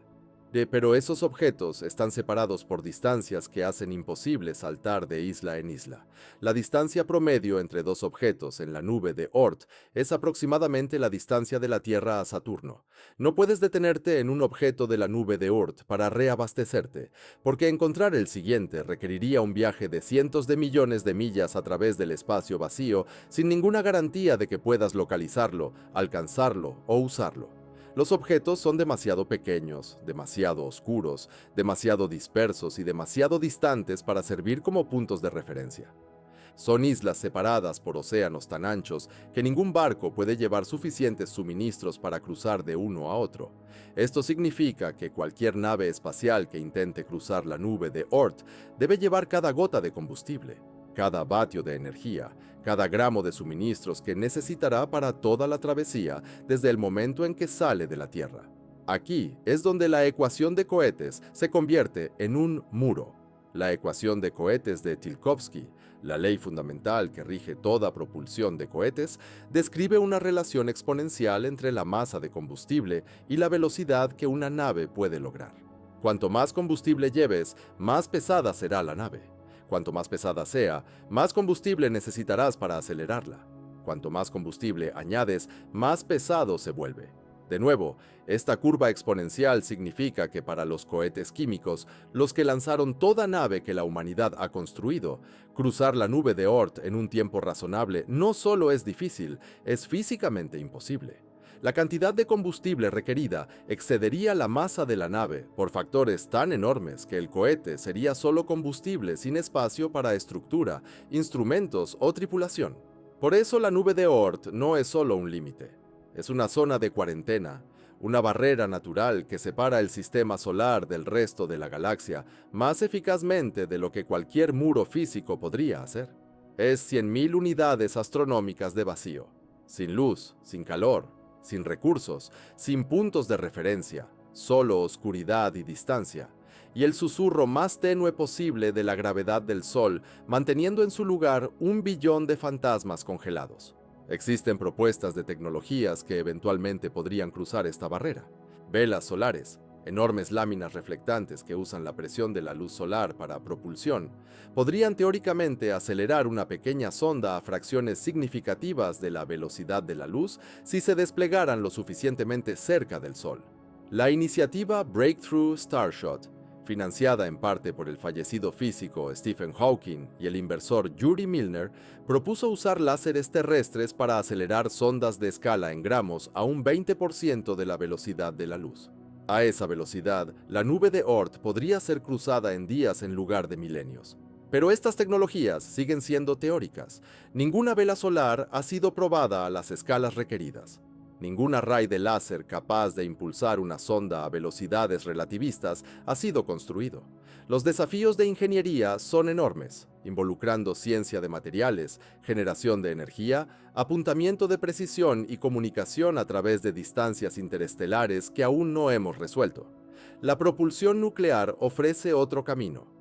Speaker 1: Pero esos objetos están separados por distancias que hacen imposible saltar de isla en isla. La distancia promedio entre dos objetos en la nube de Oort es aproximadamente la distancia de la Tierra a Saturno. No puedes detenerte en un objeto de la nube de Oort para reabastecerte, porque encontrar el siguiente requeriría un viaje de cientos de millones de millas a través del espacio vacío sin ninguna garantía de que puedas localizarlo, alcanzarlo o usarlo. Los objetos son demasiado pequeños, demasiado oscuros, demasiado dispersos y demasiado distantes para servir como puntos de referencia. Son islas separadas por océanos tan anchos que ningún barco puede llevar suficientes suministros para cruzar de uno a otro. Esto significa que cualquier nave espacial que intente cruzar la nube de Oort debe llevar cada gota de combustible, cada vatio de energía, cada gramo de suministros que necesitará para toda la travesía desde el momento en que sale de la Tierra. Aquí es donde la ecuación de cohetes se convierte en un muro. La ecuación de cohetes de Tsiolkovsky, la ley fundamental que rige toda propulsión de cohetes, describe una relación exponencial entre la masa de combustible y la velocidad que una nave puede lograr. Cuanto más combustible lleves, más pesada será la nave. Cuanto más pesada sea, más combustible necesitarás para acelerarla. Cuanto más combustible añades, más pesado se vuelve. De nuevo, esta curva exponencial significa que para los cohetes químicos, los que lanzaron toda nave que la humanidad ha construido, cruzar la nube de Oort en un tiempo razonable no solo es difícil, es físicamente imposible. La cantidad de combustible requerida excedería la masa de la nave por factores tan enormes que el cohete sería solo combustible sin espacio para estructura, instrumentos o tripulación. Por eso la nube de Oort no es solo un límite, es una zona de cuarentena, una barrera natural que separa el sistema solar del resto de la galaxia más eficazmente de lo que cualquier muro físico podría hacer. Es 100.000 unidades astronómicas de vacío, sin luz, sin calor, sin recursos, sin puntos de referencia, solo oscuridad y distancia, y el susurro más tenue posible de la gravedad del Sol, manteniendo en su lugar 1 billón de fantasmas congelados. Existen propuestas de tecnologías que eventualmente podrían cruzar esta barrera. Velas solares, enormes láminas reflectantes que usan la presión de la luz solar para propulsión, podrían teóricamente acelerar una pequeña sonda a fracciones significativas de la velocidad de la luz si se desplegaran lo suficientemente cerca del Sol. La iniciativa Breakthrough Starshot, financiada en parte por el fallecido físico Stephen Hawking y el inversor Yuri Milner, propuso usar láseres terrestres para acelerar sondas de escala en gramos a un 20% de la velocidad de la luz. A esa velocidad, la nube de Oort podría ser cruzada en días en lugar de milenios. Pero estas tecnologías siguen siendo teóricas. Ninguna vela solar ha sido probada a las escalas requeridas. Ningún array de láser capaz de impulsar una sonda a velocidades relativistas ha sido construido. Los desafíos de ingeniería son enormes, involucrando ciencia de materiales, generación de energía, apuntamiento de precisión y comunicación a través de distancias interestelares que aún no hemos resuelto. La propulsión nuclear ofrece otro camino.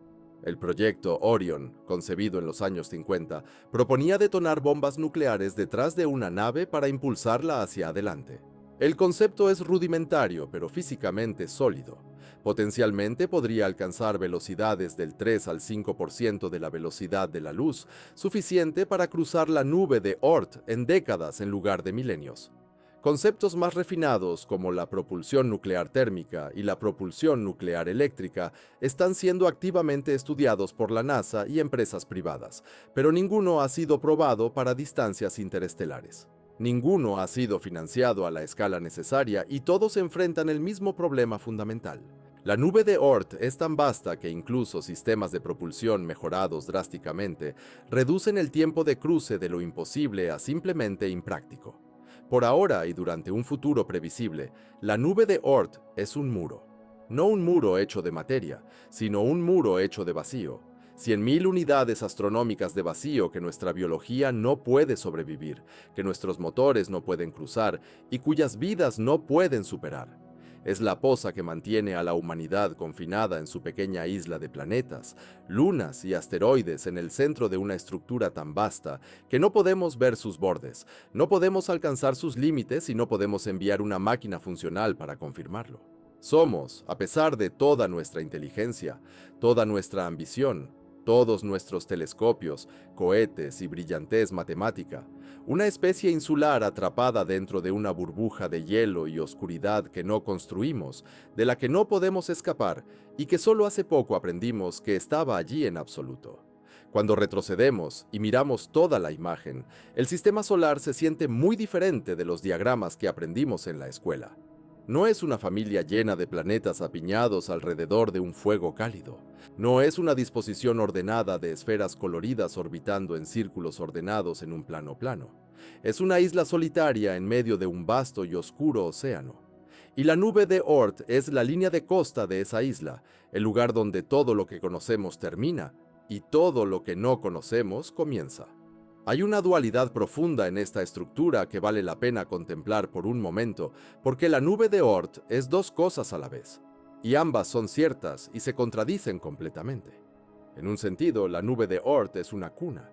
Speaker 1: El proyecto Orion, concebido en los años 50, proponía detonar bombas nucleares detrás de una nave para impulsarla hacia adelante. El concepto es rudimentario, pero físicamente sólido. Potencialmente podría alcanzar velocidades del 3 al 5% de la velocidad de la luz, suficiente para cruzar la nube de Oort en décadas en lugar de milenios. Conceptos más refinados como la propulsión nuclear térmica y la propulsión nuclear eléctrica están siendo activamente estudiados por la NASA y empresas privadas, pero ninguno ha sido probado para distancias interestelares. Ninguno ha sido financiado a la escala necesaria y todos enfrentan el mismo problema fundamental. La nube de Oort es tan vasta que incluso sistemas de propulsión mejorados drásticamente reducen el tiempo de cruce de lo imposible a simplemente impráctico. Por ahora y durante un futuro previsible, la nube de Oort es un muro. No un muro hecho de materia, sino un muro hecho de vacío. 100.000 unidades astronómicas de vacío que nuestra biología no puede sobrevivir, que nuestros motores no pueden cruzar y cuyas vidas no pueden superar. Es la poza que mantiene a la humanidad confinada en su pequeña isla de planetas, lunas y asteroides en el centro de una estructura tan vasta que no podemos ver sus bordes, no podemos alcanzar sus límites y no podemos enviar una máquina funcional para confirmarlo. Somos, a pesar de toda nuestra inteligencia, toda nuestra ambición, todos nuestros telescopios, cohetes y brillantez matemática, una especie insular atrapada dentro de una burbuja de hielo y oscuridad que no construimos, de la que no podemos escapar y que solo hace poco aprendimos que estaba allí en absoluto. Cuando retrocedemos y miramos toda la imagen, el sistema solar se siente muy diferente de los diagramas que aprendimos en la escuela. No es una familia llena de planetas apiñados alrededor de un fuego cálido. No es una disposición ordenada de esferas coloridas orbitando en círculos ordenados en un plano plano. Es una isla solitaria en medio de un vasto y oscuro océano. Y la nube de Oort es la línea de costa de esa isla, el lugar donde todo lo que conocemos termina y todo lo que no conocemos comienza. Hay una dualidad profunda en esta estructura que vale la pena contemplar por un momento, porque la nube de Oort es dos cosas a la vez, y ambas son ciertas y se contradicen completamente. En un sentido, la nube de Oort es una cuna.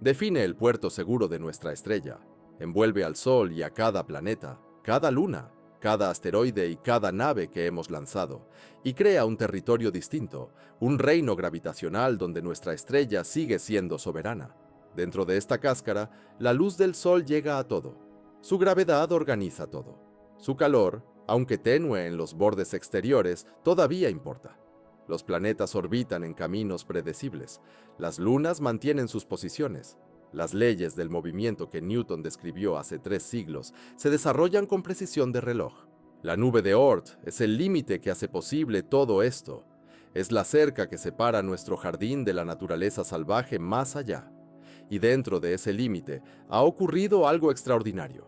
Speaker 1: Define el puerto seguro de nuestra estrella, envuelve al Sol y a cada planeta, cada luna, cada asteroide y cada nave que hemos lanzado, y crea un territorio distinto, un reino gravitacional donde nuestra estrella sigue siendo soberana. Dentro de esta cáscara, la luz del Sol llega a todo. Su gravedad organiza todo. Su calor, aunque tenue en los bordes exteriores, todavía importa. Los planetas orbitan en caminos predecibles. Las lunas mantienen sus posiciones. Las leyes del movimiento que Newton describió hace 3 siglos se desarrollan con precisión de reloj. La nube de Oort es el límite que hace posible todo esto. Es la cerca que separa nuestro jardín de la naturaleza salvaje más allá. Y dentro de ese límite ha ocurrido algo extraordinario.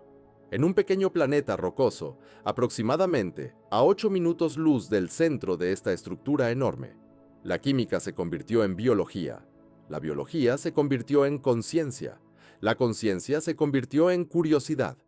Speaker 1: En un pequeño planeta rocoso, aproximadamente a 8 minutos luz del centro de esta estructura enorme, la química se convirtió en biología, la biología se convirtió en conciencia, la conciencia se convirtió en curiosidad,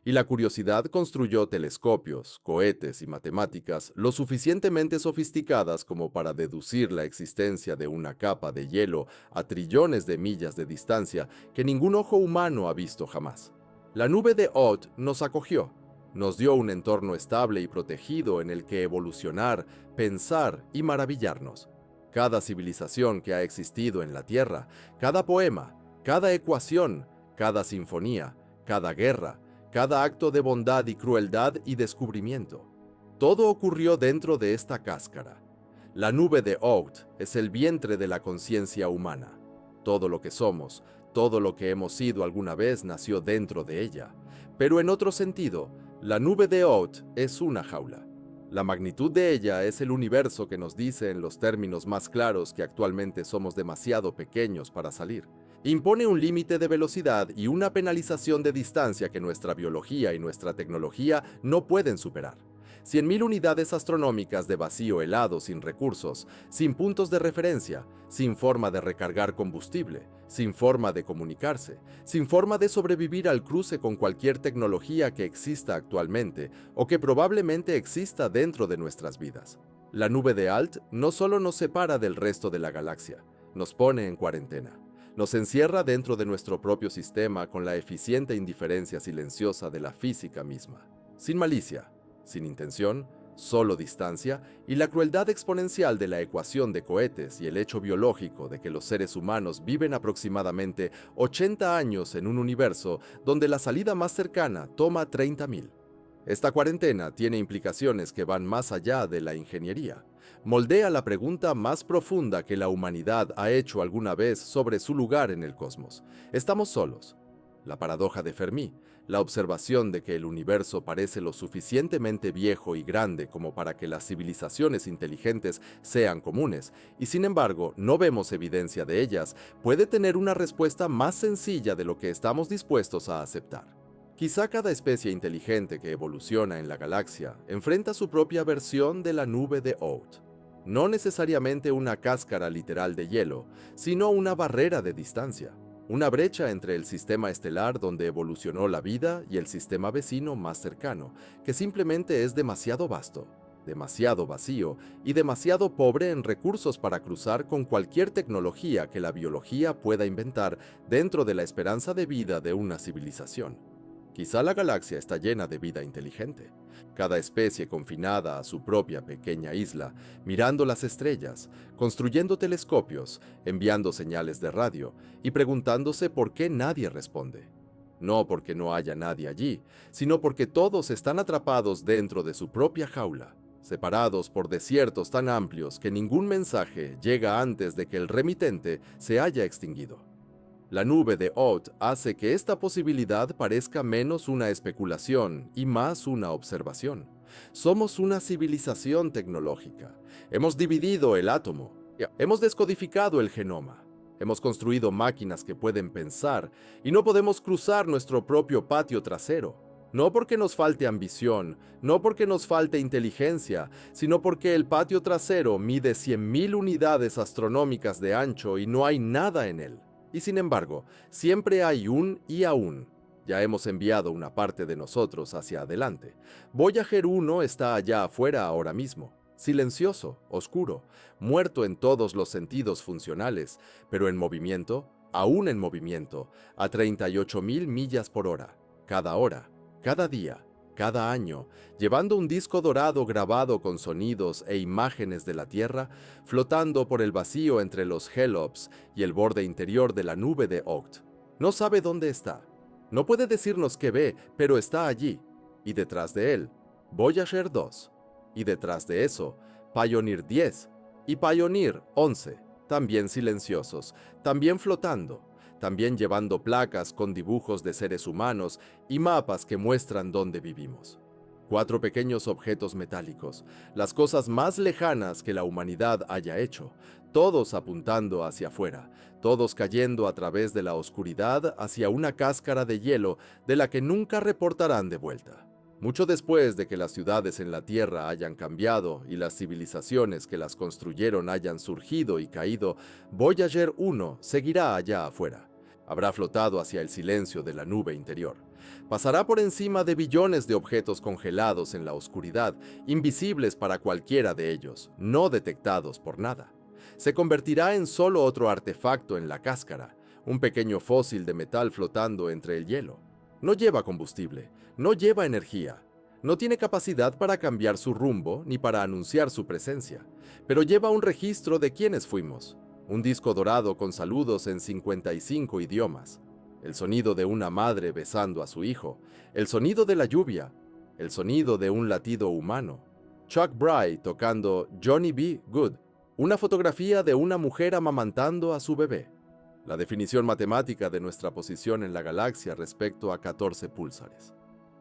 Speaker 1: y la curiosidad construyó telescopios, cohetes y matemáticas lo suficientemente sofisticadas como para deducir la existencia de una capa de hielo a trillones de millas de distancia que ningún ojo humano ha visto jamás. La nube de Oort nos acogió, Nos dio un entorno estable y protegido en el que evolucionar, pensar y maravillarnos. Cada civilización que ha existido en la Tierra, cada poema, cada ecuación, cada sinfonía, cada guerra, cada acto de bondad y crueldad y descubrimiento. Todo ocurrió dentro de esta cáscara. La nube de Oort es el vientre de la conciencia humana. Todo lo que somos, todo lo que hemos sido alguna vez nació dentro de ella. Pero en otro sentido, la nube de Oort es una jaula. La magnitud de ella es el universo que nos dice en los términos más claros que actualmente somos demasiado pequeños para salir. Impone un límite de velocidad y una penalización de distancia que nuestra biología y nuestra tecnología no pueden superar. 100.000 unidades astronómicas de vacío helado sin recursos, sin puntos de referencia, sin forma de recargar combustible, sin forma de comunicarse, sin forma de sobrevivir al cruce con cualquier tecnología que exista actualmente o que probablemente exista dentro de nuestras vidas. La nube de Oort no solo nos separa del resto de la galaxia, nos pone en cuarentena. Nos encierra dentro de nuestro propio sistema con la eficiente indiferencia silenciosa de la física misma. Sin malicia, sin intención, solo distancia y la crueldad exponencial de la ecuación de cohetes y el hecho biológico de que los seres humanos viven aproximadamente 80 años en un universo donde la salida más cercana toma 30.000. Esta cuarentena tiene implicaciones que van más allá de la ingeniería. Moldea la pregunta más profunda que la humanidad ha hecho alguna vez sobre su lugar en el cosmos. ¿Estamos solos? La paradoja de Fermi, la observación de que el universo parece lo suficientemente viejo y grande como para que las civilizaciones inteligentes sean comunes, y sin embargo no vemos evidencia de ellas, puede tener una respuesta más sencilla de lo que estamos dispuestos a aceptar. Quizá cada especie inteligente que evoluciona en la galaxia enfrenta su propia versión de la nube de Oort. No necesariamente una cáscara literal de hielo, sino una barrera de distancia. Una brecha entre el sistema estelar donde evolucionó la vida y el sistema vecino más cercano, que simplemente es demasiado vasto, demasiado vacío y demasiado pobre en recursos para cruzar con cualquier tecnología que la biología pueda inventar dentro de la esperanza de vida de una civilización. Quizá la galaxia está llena de vida inteligente, cada especie confinada a su propia pequeña isla, mirando las estrellas, construyendo telescopios, enviando señales de radio y preguntándose por qué nadie responde. No porque no haya nadie allí, sino porque todos están atrapados dentro de su propia jaula, separados por desiertos tan amplios que ningún mensaje llega antes de que el remitente se haya extinguido. La nube de Oort hace que esta posibilidad parezca menos una especulación y más una observación. Somos una civilización tecnológica. Hemos dividido el átomo, hemos descodificado el genoma, hemos construido máquinas que pueden pensar y no podemos cruzar nuestro propio patio trasero. No porque nos falte ambición, no porque nos falte inteligencia, sino porque el patio trasero mide 100.000 unidades astronómicas de ancho y no hay nada en él. Y sin embargo, siempre hay un y aún. Ya hemos enviado una parte de nosotros hacia adelante. Voyager 1 está allá afuera ahora mismo, silencioso, oscuro, muerto en todos los sentidos funcionales, pero en movimiento, aún en movimiento, a 38.000 millas por hora, cada día, cada año, llevando un disco dorado grabado con sonidos e imágenes de la Tierra, flotando por el vacío entre los Heliops y el borde interior de la nube de Oort. No sabe dónde está. No puede decirnos qué ve, pero está allí. Y detrás de él, Voyager 2. Y detrás de eso, Pioneer 10 y Pioneer 11, también silenciosos, también flotando, también llevando placas con dibujos de seres humanos y mapas que muestran dónde vivimos. 4 pequeños objetos metálicos, las cosas más lejanas que la humanidad haya hecho, todos apuntando hacia afuera, todos cayendo a través de la oscuridad hacia una cáscara de hielo de la que nunca reportarán de vuelta. Mucho después de que las ciudades en la Tierra hayan cambiado y las civilizaciones que las construyeron hayan surgido y caído, Voyager 1 seguirá allá afuera. Habrá flotado hacia el silencio de la nube interior. Pasará por encima de billones de objetos congelados en la oscuridad, invisibles para cualquiera de ellos, no detectados por nada. Se convertirá en solo otro artefacto en la cáscara, un pequeño fósil de metal flotando entre el hielo. No lleva combustible, no lleva energía. No tiene capacidad para cambiar su rumbo ni para anunciar su presencia, pero lleva un registro de quiénes fuimos. Un disco dorado con saludos en 55 idiomas. El sonido de una madre besando a su hijo. El sonido de la lluvia. El sonido de un latido humano. Chuck Bry tocando Johnny B. Good. Una fotografía de una mujer amamantando a su bebé. La definición matemática de nuestra posición en la galaxia respecto a 14 púlsares.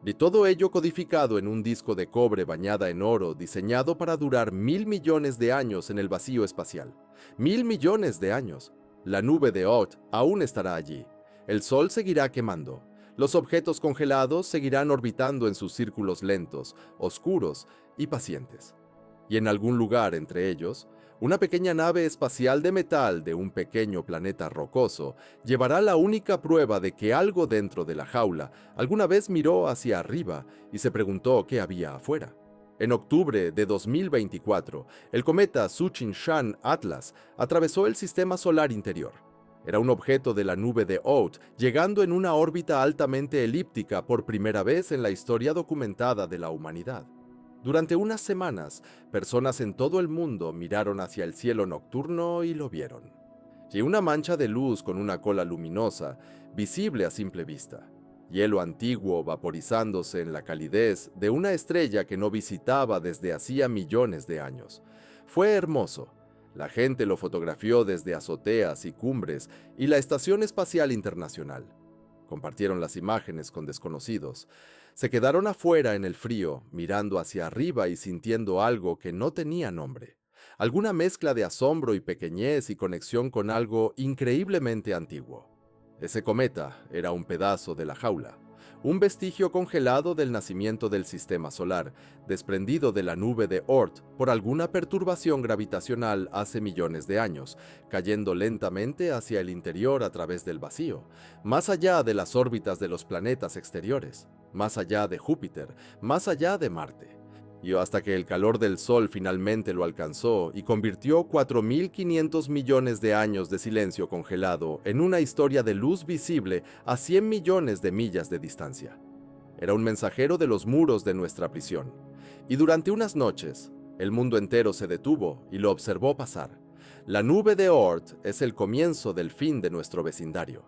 Speaker 1: Y todo ello codificado en un disco de cobre bañada en oro diseñado para durar 1.000 millones de años en el vacío espacial. 1.000 millones de años. La nube de Oort aún estará allí. El Sol seguirá quemando. Los objetos congelados seguirán orbitando en sus círculos lentos, oscuros y pacientes. Y en algún lugar entre ellos, una pequeña nave espacial de metal de un pequeño planeta rocoso llevará la única prueba de que algo dentro de la jaula alguna vez miró hacia arriba y se preguntó qué había afuera. En octubre de 2024, el cometa Tsuchinshan Atlas atravesó el sistema solar interior. Era un objeto de la nube de Oort, llegando en una órbita altamente elíptica por primera vez en la historia documentada de la humanidad. Durante unas semanas, personas en todo el mundo miraron hacia el cielo nocturno y lo vieron. Y una mancha de luz con una cola luminosa, visible a simple vista. Hielo antiguo vaporizándose en la calidez de una estrella que no visitaba desde hacía millones de años. Fue hermoso. La gente lo fotografió desde azoteas y cumbres y la Estación Espacial Internacional. Compartieron las imágenes con desconocidos. Se quedaron afuera en el frío, mirando hacia arriba y sintiendo algo que no tenía nombre. Alguna mezcla de asombro y pequeñez y conexión con algo increíblemente antiguo. Ese cometa era un pedazo de la jaula, un vestigio congelado del nacimiento del sistema solar, desprendido de la nube de Oort por alguna perturbación gravitacional hace millones de años, cayendo lentamente hacia el interior a través del vacío, más allá de las órbitas de los planetas exteriores, más allá de Júpiter, más allá de Marte. Y hasta que el calor del Sol finalmente lo alcanzó y convirtió 4.500 millones de años de silencio congelado en una historia de luz visible a 100 millones de millas de distancia. Era un mensajero de los muros de nuestra prisión. Y durante unas noches, el mundo entero se detuvo y lo observó pasar. La nube de Oort es el comienzo del fin de nuestro vecindario.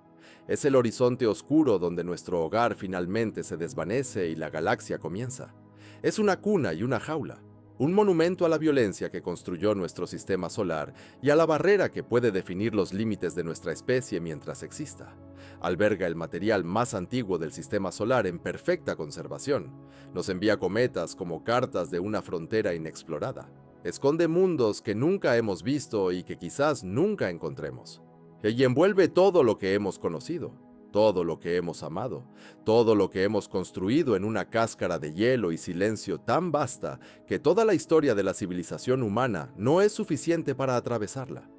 Speaker 1: Es el horizonte oscuro donde nuestro hogar finalmente se desvanece y la galaxia comienza. Es una cuna y una jaula, un monumento a la violencia que construyó nuestro sistema solar y a la barrera que puede definir los límites de nuestra especie mientras exista. Alberga el material más antiguo del sistema solar en perfecta conservación. Nos envía cometas como cartas de una frontera inexplorada. Esconde mundos que nunca hemos visto y que quizás nunca encontremos. Y envuelve todo lo que hemos conocido. Todo lo que hemos amado, todo lo que hemos construido en una cáscara de hielo y silencio tan vasta que toda la historia de la civilización humana no es suficiente para atravesarla.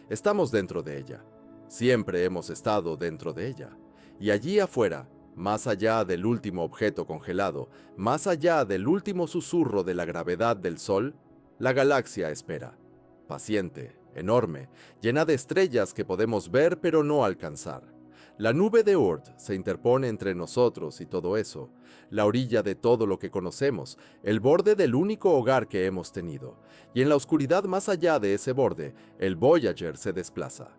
Speaker 1: Estamos dentro de ella. Siempre hemos estado dentro de ella. Y allí afuera, más allá del último objeto congelado, más allá del último susurro de la gravedad del Sol, la galaxia espera. Paciente, enorme, llena de estrellas que podemos ver pero no alcanzar. La nube de Oort se interpone entre nosotros y todo eso, la orilla de todo lo que conocemos, el borde del único hogar que hemos tenido, y en la oscuridad más allá de ese borde, el Voyager se desplaza.